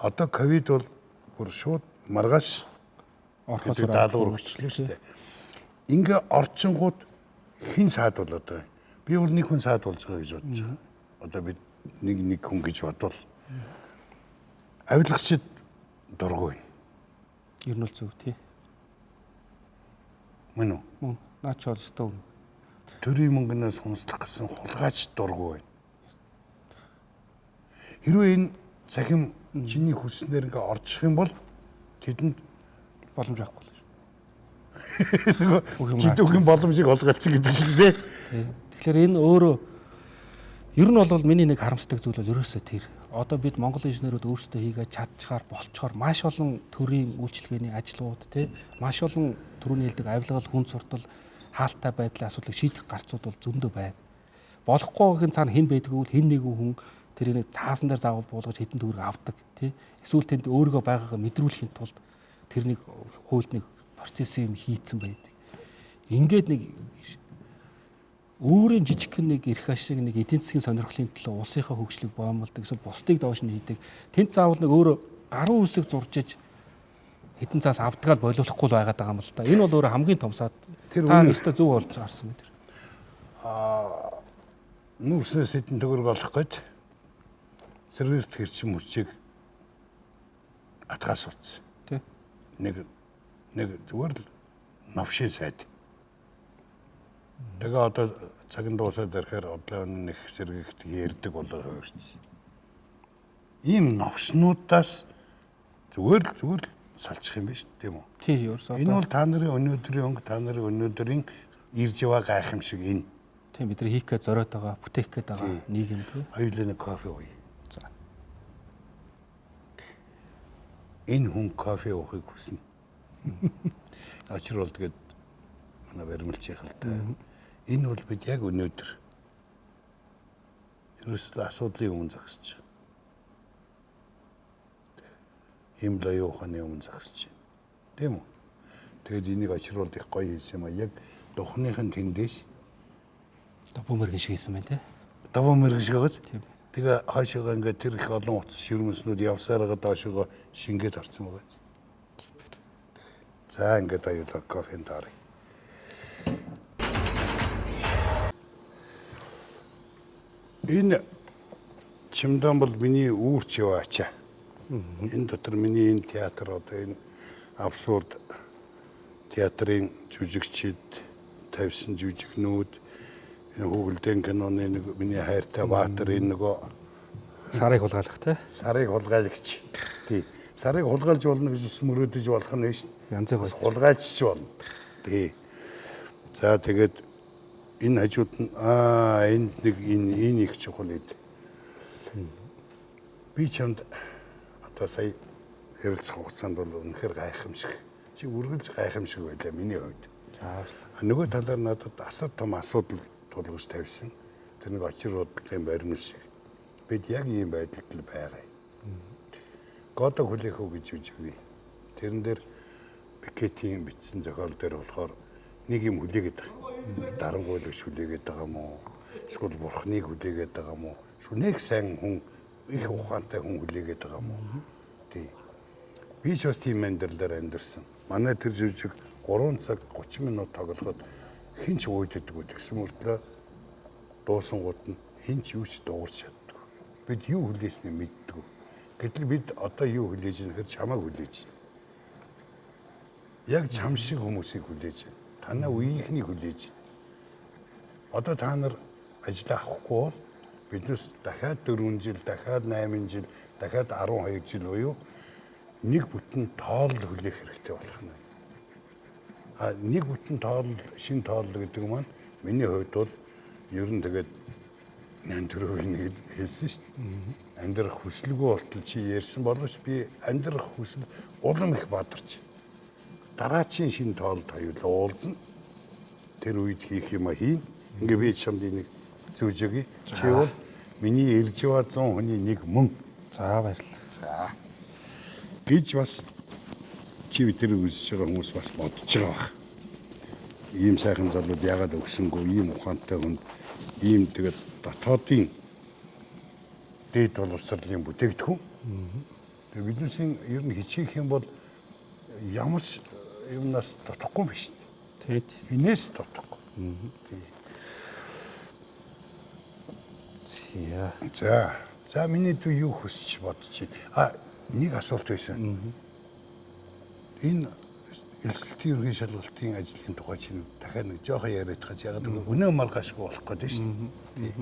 Одоо ковид бол бүр шууд маргааш орохоор даалгавар өгчлээ шүү дээ. Ингээ орчингууд хэн саадуулаад байгаа юм? Би бол нэг хүн саадуулж байгаа гэж бодож байгаа. Одоо бид нэг хүн гэж бодвол авилгачид дургүй. Ер нь л зөв тий. Мөн үү? Мөн. Наач бол өстой. Төрийн мөнгнөөс хумсдах гэсэн хулгайч дургүй. Хэрвээ энэ захим чиний хүснээр ингээ орчих юм бол тэдэнд боломж авахгүй л. Жидүүхэн боломжийг олгоцсон гэдэг шиг тий. Тэгэхээр энэ өөрөө ер нь бол миний нэг харамсдаг зүйл бол ерөөсөө тэр. Одоо бид Монгол инженерүүд өөрсдөө хийгээд чадчихаар болцохоор маш олон төрлийн үйлчилгээний ажлууд тий маш олон төрөний хэлдэг авилгал хүн суртал хаалттай байдлын асуудлыг шийдэх гарцууд бол зөндөө байна. Болохгүй гэхин цаана хэн байдгүй бол хэн нэгэн хүн тэрийг цаасан дээр заавал буулгаж хэдэн төгрөг авдаг тий эсвэл тэнд өөрийгөө байгаагаа мэдрүүлэхийн тулд тэрнийг хуульд нэг процессын юм хийцэн байдаг. ингээд нэг өөрийн жижигхэн нэг эрх ашиг нэг эдийн засгийн сонирхлын төлөө улсынхаа хөгжлийг боомлдог эсвэл бусдыг доош нь хийдэг. Тэнд заавал нэг өөрөө гаруун үсэг зуржиж хэдэн цаас авдгаал болиулахгүй л байгаад байгаа юм л да. Энэ бол өөрөө хамгийн том саад. Та өстө зөв болж гарсан мэт. Нүүрснээс хэдэн төгрөг олох гээд сэргээрт хэрчим хүчийг атгаас утсан. Тий. Нэг зүгээр л навшийн сайд. Тэгээ одоо цагийн дуусаад ирэхээр одлоо нэг сэргийгт ярьдаг болоо хувирсан. Ийм новшнуудаас зүгээр л салчих юм байна шүү дээ, тийм үү? Тий, ерөөсөө. Энэ бол та нарын өнөөдрийн өнгө, та нарын өнөөдрийн ирж яваа гайхамшиг энэ. Тийм бид нар хийх гэж зориод байгаа, бүтээх гээд байгаа нийгэм тий. Хоёулаа нэг кофе ууя. За. Энэ хүн кофе уухыг хүснэ. Очрол тэгээд манай баримлчих л та. Энэ бол бид яг өнөөдөр ерөөсөө асуудлын өмнө зогсож байна. Химлээ ухааны өмнө зогсож байна. Тийм үү? Тэгээд энийг очрол их гоё хийсэн юм а. Яг духныхын тэндээс Давуу мэргэн шиг хийсэн байна тий. даваа мэрэг шиг байгааз. Тийм. Тэгээ хаашаага ингээд тэр их олон утас ширмэснүүд явсараа доошоо шингээд орсон байгааз. За ингээд аюулаа кофенд дарыг. Энэ чимдан бол миний үүрч яваачаа. Энэ дотор миний энэ театр одоо энэ абсурд театрын жүжигчид тавьсан жүжигнүүд энэ Хүүгэлдэн киноны нэг миний хайртай баатар энэ нөгөө Сарыг хулгайлах тий. сарыг хулгайлагч. Тий. Сарыг хулгайлж болно гэж ус мөрөөдөж болох нь шүү. Янзын Бас хулгайч болно. Тий. За тэгээд энэ хажууд нь энд нэг энэ их чухал ид. Би чамд одоо сая ярилцах хугацаанд бол үнэхээр гайхамшиг. Чи үргэлж гайхамшиг байлаа миний хувьд. Нөгөө талаар надад асар том асуудал тулгаж тавьсан. Тэр нэг очируудлын баримл шиг. Бид яг ийм байдалд л байгаа. Годог хүлээх үү гэж үжиглээ. Тэрэн дээр Бекетийн бичсэн зохиол дээр болохоор нэг юм хүлээгээд байгаа. Дарангуйлагч хүлээгээд байгаа юм уу? Эсвэл бурхныг хүлээгээд байгаа юм уу? Эсвэл нэг сайн хүн их ухаантай хүн хүлээгээд байгаа юм уу? Тий. Би ч бас тийм амьдралаар амьдэрсэн. Манай тэр жүжиг 3 цаг 30 минут тоглоход хинч уйддаггүй гэсэн мөртлөө дуусангууд нь хинч юу ч дуурч чаддаг. Бид юу хүлээснээ мэддэг. Гэтэл бид одоо юу хүлээж байгаа нөхөр чамайг хүлээж байна. Яг чам шиг хүмүүсийг хүлээж байна. Танаа үеийнхнийг хүлээж байна. Одоо та нар ажил авахгүй бол биднээс дахиад 4 жил, дахиад 8 жил, дахиад 12 жил буюу нэг бүтэн тоолол хүлээх хэрэгтэй болох нь. Нэг бүтэн тоолол, шин тоолол гэдэг маань миний хувьд бол ер нь тэгээд нэнтрүүгийн хэлсэн шүү дээ. Амьдрах хүсэлгүй болтол чи ярьсан боловч би амьдрах хүсэл улам их бадарч. Дараачийн шин тоолд хоёулаа уулзна. Тэр үед хийх юм хийн. Ингээ би чамд нэг зүүжэгээ. Чи бол миний ирж яваа 100 хүний нэг мөн. За баярлалаа. За. Гэж бас чи бидний үзэж байгаа хүмүүс бас бодож байгаа бах. Ийм сайхан залууд яагаад өгсөнгүй, ийм ухаантай хүн, ийм тэгээд дотоодын дээд боловсролын бүтээгдэхүүн. Тэгээд биднээсийн ер нь хичээх юм бол ямар ч юмнаас дутхгүй юм шүү дээ. Тий. Инээс дутхгүй. За миний дүү юу хүсч бодож байна? Нэг асуулт байсан. Энэ элсэлтийн ерөнхий шалгалтын ажлын тухай чинь дахиад нэг жоохон яриад байгаа. Яг гэвэл өнөө маргаашгүй болох гэдэг шүү дээ.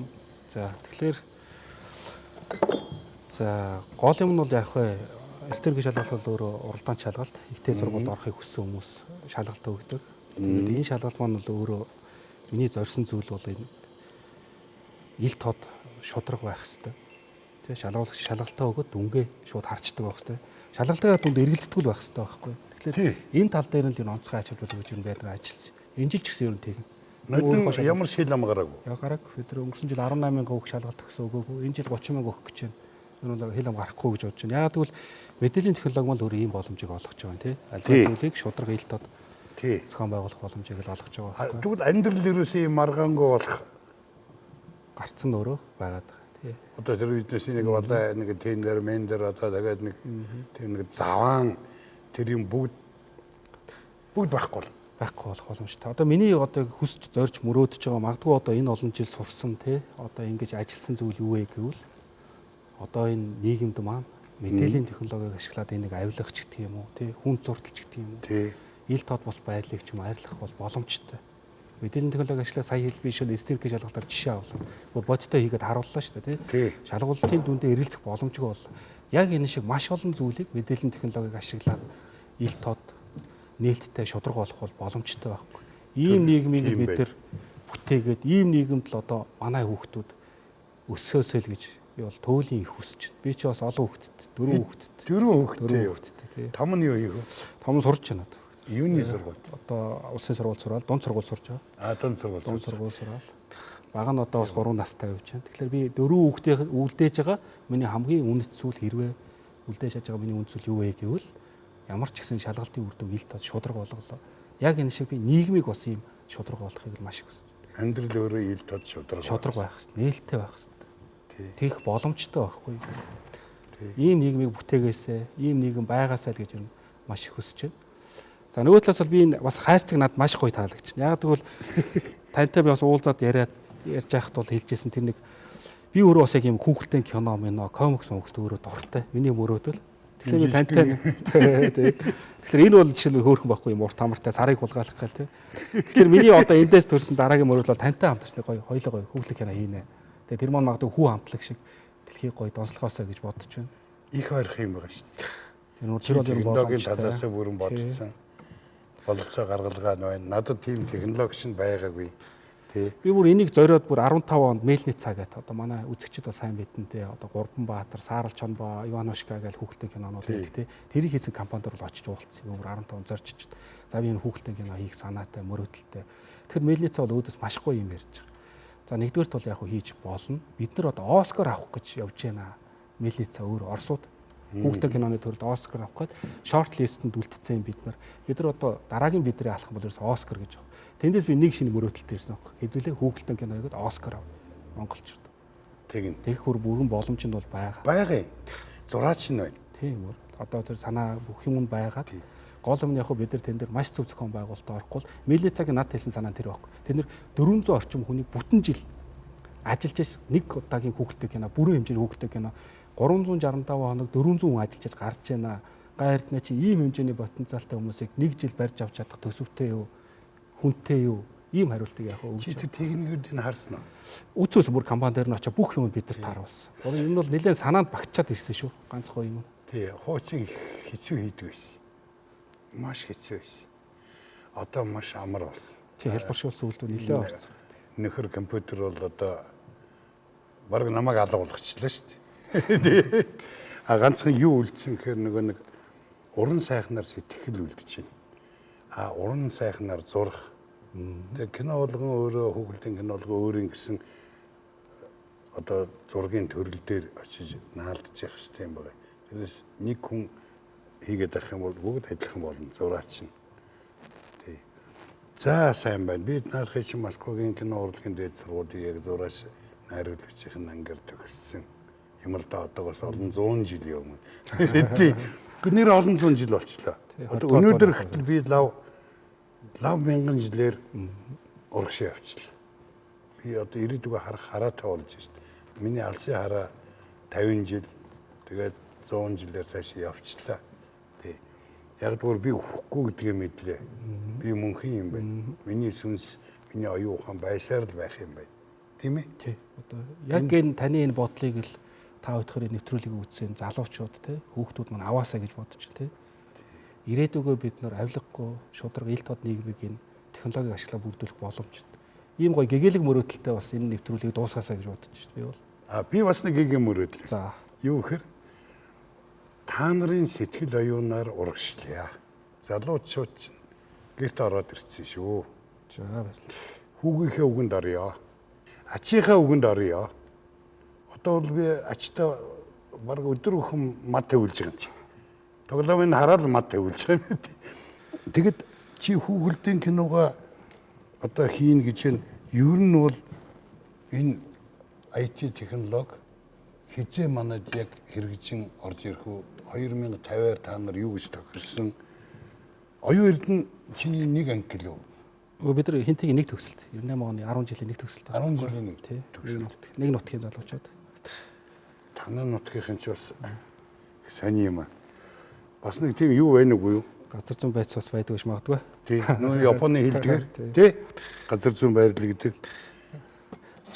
За тэгэхээр гол юм нь бол яг вэ эстергийн шалгалт бол өөрөө уралдаан шалгалт ихтэй сургуульд орохыг хүссэн хүмүүс шалгалтаа өгдөг. Тэгээд энэ шалгалт маань бол өөрөө миний зорьсон зүйл бол энэ ил тод шудраг байх хэвээр. Тэгээ шалгуулагч шалгалтаа өгöd дүнгээ шууд харцдаг байх хэвээр. Шалгалтаа дүнд эргэлздэг байх хэвээр байхгүй. Тэгэхээр энэ тал дээр л энэ онцгой ач холбогдол гэж юм байдаг ажилласан. Энэ жил ч гэсэн ер нь тийм. Ямар шил ам гараагүй. Гараагүй. Бид нар өнгөрсөн жил 18,000 хүүхд шалгалт өгсөн өгөөгүй. Энэ жил 30,000 өгөх гэж байна. Энэ бол хил ам гарахгүй гэж бодож байна. Яг тэгвэл мэдээллийн технологи маань өөр ийм боломжийг олгож байгаа юм тий. Аль зүйл зүйлийг шудраг ил тод Тий. зохион байгуулах боломжийг л олгож байгаа байхгүй. Тэгвэл амьдрал ерөөсөө юм маргаангүй болох Гарцсан өөрөө байгаад байгаа. Тий. одоо тэр биднээс нэг болоо нэг тендер мендер одоо тэгээд нэг тийм нэг заваан тэр юм бүгд байхгүй бол Байхгүй болох боломжтой. Одоо миний одоо хүсч зорж мөрөөдөж байгаа магадгүй одоо энэ олон жил сурсан тий одоо ингэж ажилласан зүйл юу вэ гэвэл одоо энэ нийгэмд маань мэдээллийн технологиг ашиглаад энийг авилгах ч гэдэг юм уу тий хүн зурталч гэдэг юм уу тий. ил тод бус байдлыг ч юм арилгах бол боломжтой. Мэдээллийн технологи ашиглаад сая хэлбэр шил эстерик шалгалтаар жишээ авсан. Бодтой хийгээд харууллаа шүү дээ тий. Шалгуулалтын дүндээ эргэлзэх боломжгүй бол яг энэ шиг маш олон зүйлийг мэдээллийн технологиг ашиглаад ил тод нээлттэй шударга болох бол боломжтой байхгүй. Ийм нийгмийг бид нар бүтээгээд ийм нийгэмд л одоо манай хүүхдүүд өссөөсэй л гэж би бол туйлын их хүсэж байна. Би ч бас олон хүүхдэд 4 хүүхдэд тий. Том нь юу хийв? Том сурч байна одоо. Юуны сургууль? Одоо улсын сургууль сураад, дунд сургууль сурч байгаа. Дунд сургууль. Дунд сургууль сураад. Бага нь одоо бас 3 настай явж байна. Тэгэхээр би 4 хүүхдээ үлдээж байгаа. Миний хамгийн үнэт зүйл хэрвээ үлдээж яаж байгаа миний үнэт зүйл юу вэ гэвэл ямар ч гэсэн шалгалтын үр дүн ил тод шударга болголоо. Яг энэ шиг би нийгмийг бас ийм шударга болгохыг маш их хүсэж байна. Амьдрал өөрөө ил тод шударга байх хэрэгтэй, нээлттэй байх хэрэгтэй. Тэгэх боломжтой байхгүй. Ийм нийгмийг бүтээгээсэ, ийм нийгэм байгаасаа л гэж маш их хүсэж байна. За нөгөө талаас бол би энэ бас хайрцаг надад маш гоё таалагдчихна. Яг тэгвэл тантай би бас уулзаад ярьж байхад бол хэлжсэн тэр нэг би өөрөө бас яг ийм хүүхэлдэйн кино комикс өөрөө дуртай. Миний мөрөөдөл. Тэгэхээр би тантай тэгэхээр энэ бол жишээл хөөрхөн байхгүй юм урт тамартай сарыг хулгайлах гал тий. Тэгэхээр миний одоо эндээс төрсэн дараагийн мөрөөдөл бол тантай хамтарч нэг гоё хоёлоо гоё хүүхлэх кино хийнэ. Тэгээ тэр маань магадгүй хүү хамтлаг шиг дэлхийг гоё донслохоосоо гэж бодож байна. Их ойрох юм байгаа шүү дээ. Тэр бол юм боломжтой. Талаасаа бүрэн бодсон. Бололцоо гаргалгаа байна. Надад тийм технологи шин байгаагүй. Би бүр энийг зориод бүр 15 онд Мельний цагаад одоо манай үзэгчид бол сайн мэдэнтэй одоо Гурбанбаатар, Саарал Чонбоо, Иванушка гэж хүүхэлдэйн кинонууд байдаг тий. Тэрийг хийсэн компанид бол очиж уулзсан. Бүр 15 он зорж чиж. За би энэ хүүхэлдэйн кино хийх санаатай, мөрөөдөлтэй. Тэгэхээр Мельний цаг бол өөдөөс маш гоё юм ярьж байгаа. За нэгдүгээрт бол яг хийж болно. Бид нар одоо Оскар авах гэж явж байна. Мельний цаг өөр Оросууд хүүхэлдэйн киноны төрөлд Оскар авах гээд шорт листэнд үлдсэн бид нар. Бид нар одоо дараагийн бидний алах юм бол Оскар гэж байна. Тэндээс би нэг шинэ мөрөөдөлтэй ирсэн аахгүй. Хэдүүлээ хүүхэлдэйн кино хийгээд Оскар ав. Монголчууд. Тэгэх бүр бүрэн боломж нь бол байгаа. Байгаа юм. Зураач нь байна. Тийм үү. Одоо тэр санаа бүх юмд байгаад гол юм яг бид нар тэн дээр маш зөв зохион байгуулалт орохгүй бол Мели цагийн над хэлсэн санаа тэр байхгүй. Тэд нэр 400 орчим хүний бүтэн жил ажиллаж нэг удаагийн хүүхэлдэйн кино, бүрэн хэмжээний хүүхэлдэйн кино 365 хоног 400 хүн ажиллаж гарч байна. Гайрдна чи ийм хэмжээний потенциалтай хүмүүсийг нэг жил барьж авч чадах төсөвтэй юу? Хүнтэй юу? Ийм хариултыг яг өгч. Чи тэр техникүүдийг харсан уу? Үцөөс бүр компани дээр нь очиж бүх юм бид нар тааруулсан. Энэ нь бол нэлээд санаанд багтчаад ирсэн шүү. Ганц гоё юм. Тий, хуучин хэцүү хийдэг байсан. Маш хэцүү байсан. Одоо маш амар болсон. Чи хэлбэршүүлсэн үйлдэл нэлээд орцсон. Нөхөр компьютер бол одоо бараг намайг алга болгочихлоо шүү дээ. А ганцхан юу үлдсэн гэхээр нэг уран сайхнаар сэтгэл үлдэж байна. А уран сайхнаар зурх. Тэгээ кино болгон өөрөө хүүхэлдэйн кино болгон өөрийн гэсэн одоо зургийн төрөл дээр очиж наалдаж явах хэрэгтэй юм байна. Тэрнээс нэг хүн хийгээд авах юм бол бүгд адилхан болно зураач нь. Тий. За сайн байна. Би наадхын чинь Москвагийн кино урлагийн дээд сургуулийн яг зураач найруулагчийн ангар төгссөн. Юм л да одоогоос олон 100 жилийн өмнө. Тий. Нэр олон 100 жил болчлоо. Одоо өнөөдөр ихтэл би лав мянган жилээр урагш явчлаа. Би одоо ирээдүгөө харах хараатай болж байна. Миний алсын хараа 50 жил тэгээд 100 жилээр цааш явчлаа. Тий. Яг зүгээр би хөхгүй гэдгээ мэдлээ. Би мөнхийн юм байна. Миний сүнс, миний оюун ухаан байсаар л байх юм байна. Тийм ээ? Тий. Одоо яг энэ таны энэ бодлыг л та өтгөр нэвтрүүлгийг үзсэн залуучууд тий хүүхдүүд маань аваасаа гэж бодож тий. Ирээдүгөө бид нар авилгагүй шударга ил тод нийгмийг энэ технологиг ашиглаад бүрдүүлэх боломжтой. Ийм гоё гэгээлэг мөрөөдөлтэй бас энэ нэвтрүүлгийг дуусгаасаа гэж бодож байна. Би бол. Би бас нэг гэгэн мөрөөдөл. За. Юу гэхээр та нарын сэтгэл оюунаар урагшлая. Залуучууд чинь гэрт ороод ирсэн шүү. За баярлалаа. Хүүгийнхээ үгэнд орё. Ачийнхаа үгэнд орё. Одоо бол би ачтай баг өдөр бүхэн мад тавилж байгаа юм чи. Тоглоомын хараад мад тавилж байгаа юм. Тэгэд чи хүүхэлдэйн кинога одоо хийн гэж нь ер нь бол энэ IT технологи хизээ манад яг хэрэгжин орж ирэх үү 2050-аар та нар юу гэж тохирсон оюун эрдэнэ чиний нэг анги гэлөө Бид нар хинтийг нэг төгсөлт 98 оны 10 жилийн нэг төгсөлт. 10 жилийн нэг төгсөлт. Нэг нутгийн залуучууд. Танай нутгийнхэн ч бас сайн юм аа. Бас нэг тийм юу байна уу юу? Газар зүйн байц бас байдаг гэж магадгүй. Тий. Нөө Японы хэлдгээр тий. Газар зүйн байрлал гэдэг.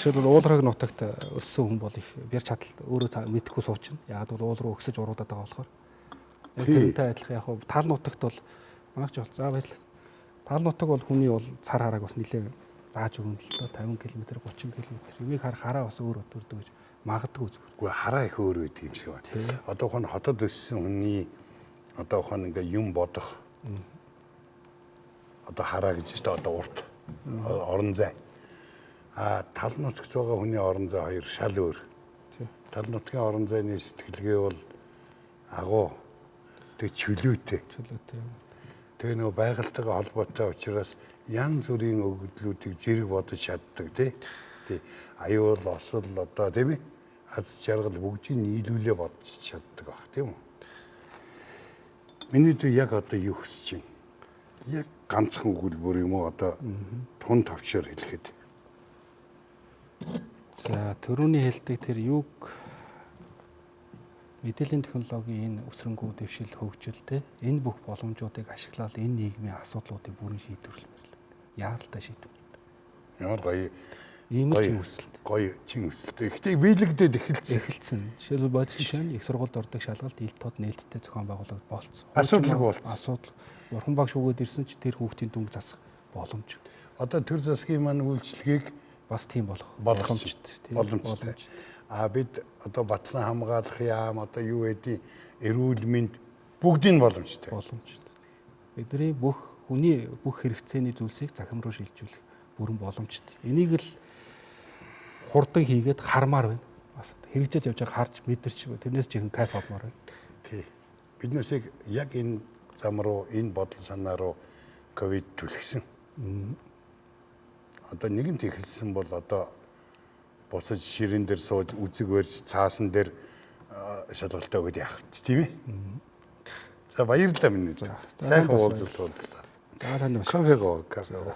Жишээлбэл уулраг нутагт өссөн хүн бол их бэр чадал өөрөө мэдэхгүй суучна. Яг бол уул руу өгсөж уруудаад байгаа болохоор. Яг тэрнтэй адилхан яг хуу тал нутагт бол манайх ч бол за баярлалаа. Тал нутаг бол хүний бол цар харааг бас нэлээд зааж өгөн л доо 50 км 30 км. Энийг хараа бас өөр өдөрдөг гэж магадгүй зүгээр. Гэхдээ хараа их өөр үед юм шиг байна. Одоо хон хотод өссөн хүний одоо хон ингээ юм бодох одоо хараа гэж шүү дээ одоо урт орон зай. Тал нутагт байгаа хүний орон зай хоёр шал өөр. Тал нутгийн орон зайны сэтгэлгээ бол агуу тэг чөлөөтэй. Тэгээ нөгөө байгальтайгаа холбоотой учраас янз бүрийн өгөгдлүүдийг зэрэг бодож чаддаг тий. Аюул, осол одоо тийм ээ аз жаргал бүгдийг нийлүүлээ бодож чаддаг баг тийм үү. Миний дэ яг одоо юу хүсэж байна? Яг ганцхан өгүүлбэр юм уу одоо тун тавчаар хэлэхэд. За төрөний хэлдэг тэр юг мэдээллийн технологийн энэ өсрөнгөө дэвшил хөгжилтэй энэ бүх боломжуудыг ашиглаад энэ нийгмийн асуудлуудыг бүрэн шийдвэрлэмээр л яаралтай шийдвэр. Ямар гоё ийм л чин өсөлт. Гоё чин өсөлт. Ихтэй биелэгдээд эхэлсэн. Жишээлбэл бодис жишээ нь их сургуульд ордог шалгалт ил тод нээлттэй зохион байгуулалт болцсон. Асуудалгүй болцсон. Асуудал. Бурхан багш өгөөд ирсэн ч тэр хүүхдийн дүнг засах боломж. Одоо төр засгийн маань үйлчлэгийг бас тийм болох боломжтой. Бид одоо Батлан хамгаалах яам одоо юу гэдгийг эрүүл мэнд бүгдийг нь боломжтой. Бидний бүх хүний бүх хэрэгцээний зүйлсийг захим руу шилжүүлэх бүрэн боломжтой. Энийг л хурдан хийгээд хармаар байна. Бас хэрэгжиж явж байгааг харж мэдэрч тэрнээс чихэн кайф авмаар байна. Тий. Биднээсийг яг энэ зам руу энэ бодол санаа руу ковид түлхсэн. Одоо нэгэнт ихэлсэн бол одоо босож ширээн дээр сууж үзэг барьж цаасан дээр шалгалтаа өгöd яах вэ тийм ээ. За баярлалаа минь. Сайхан уулзалт боллоо. За тань кофе.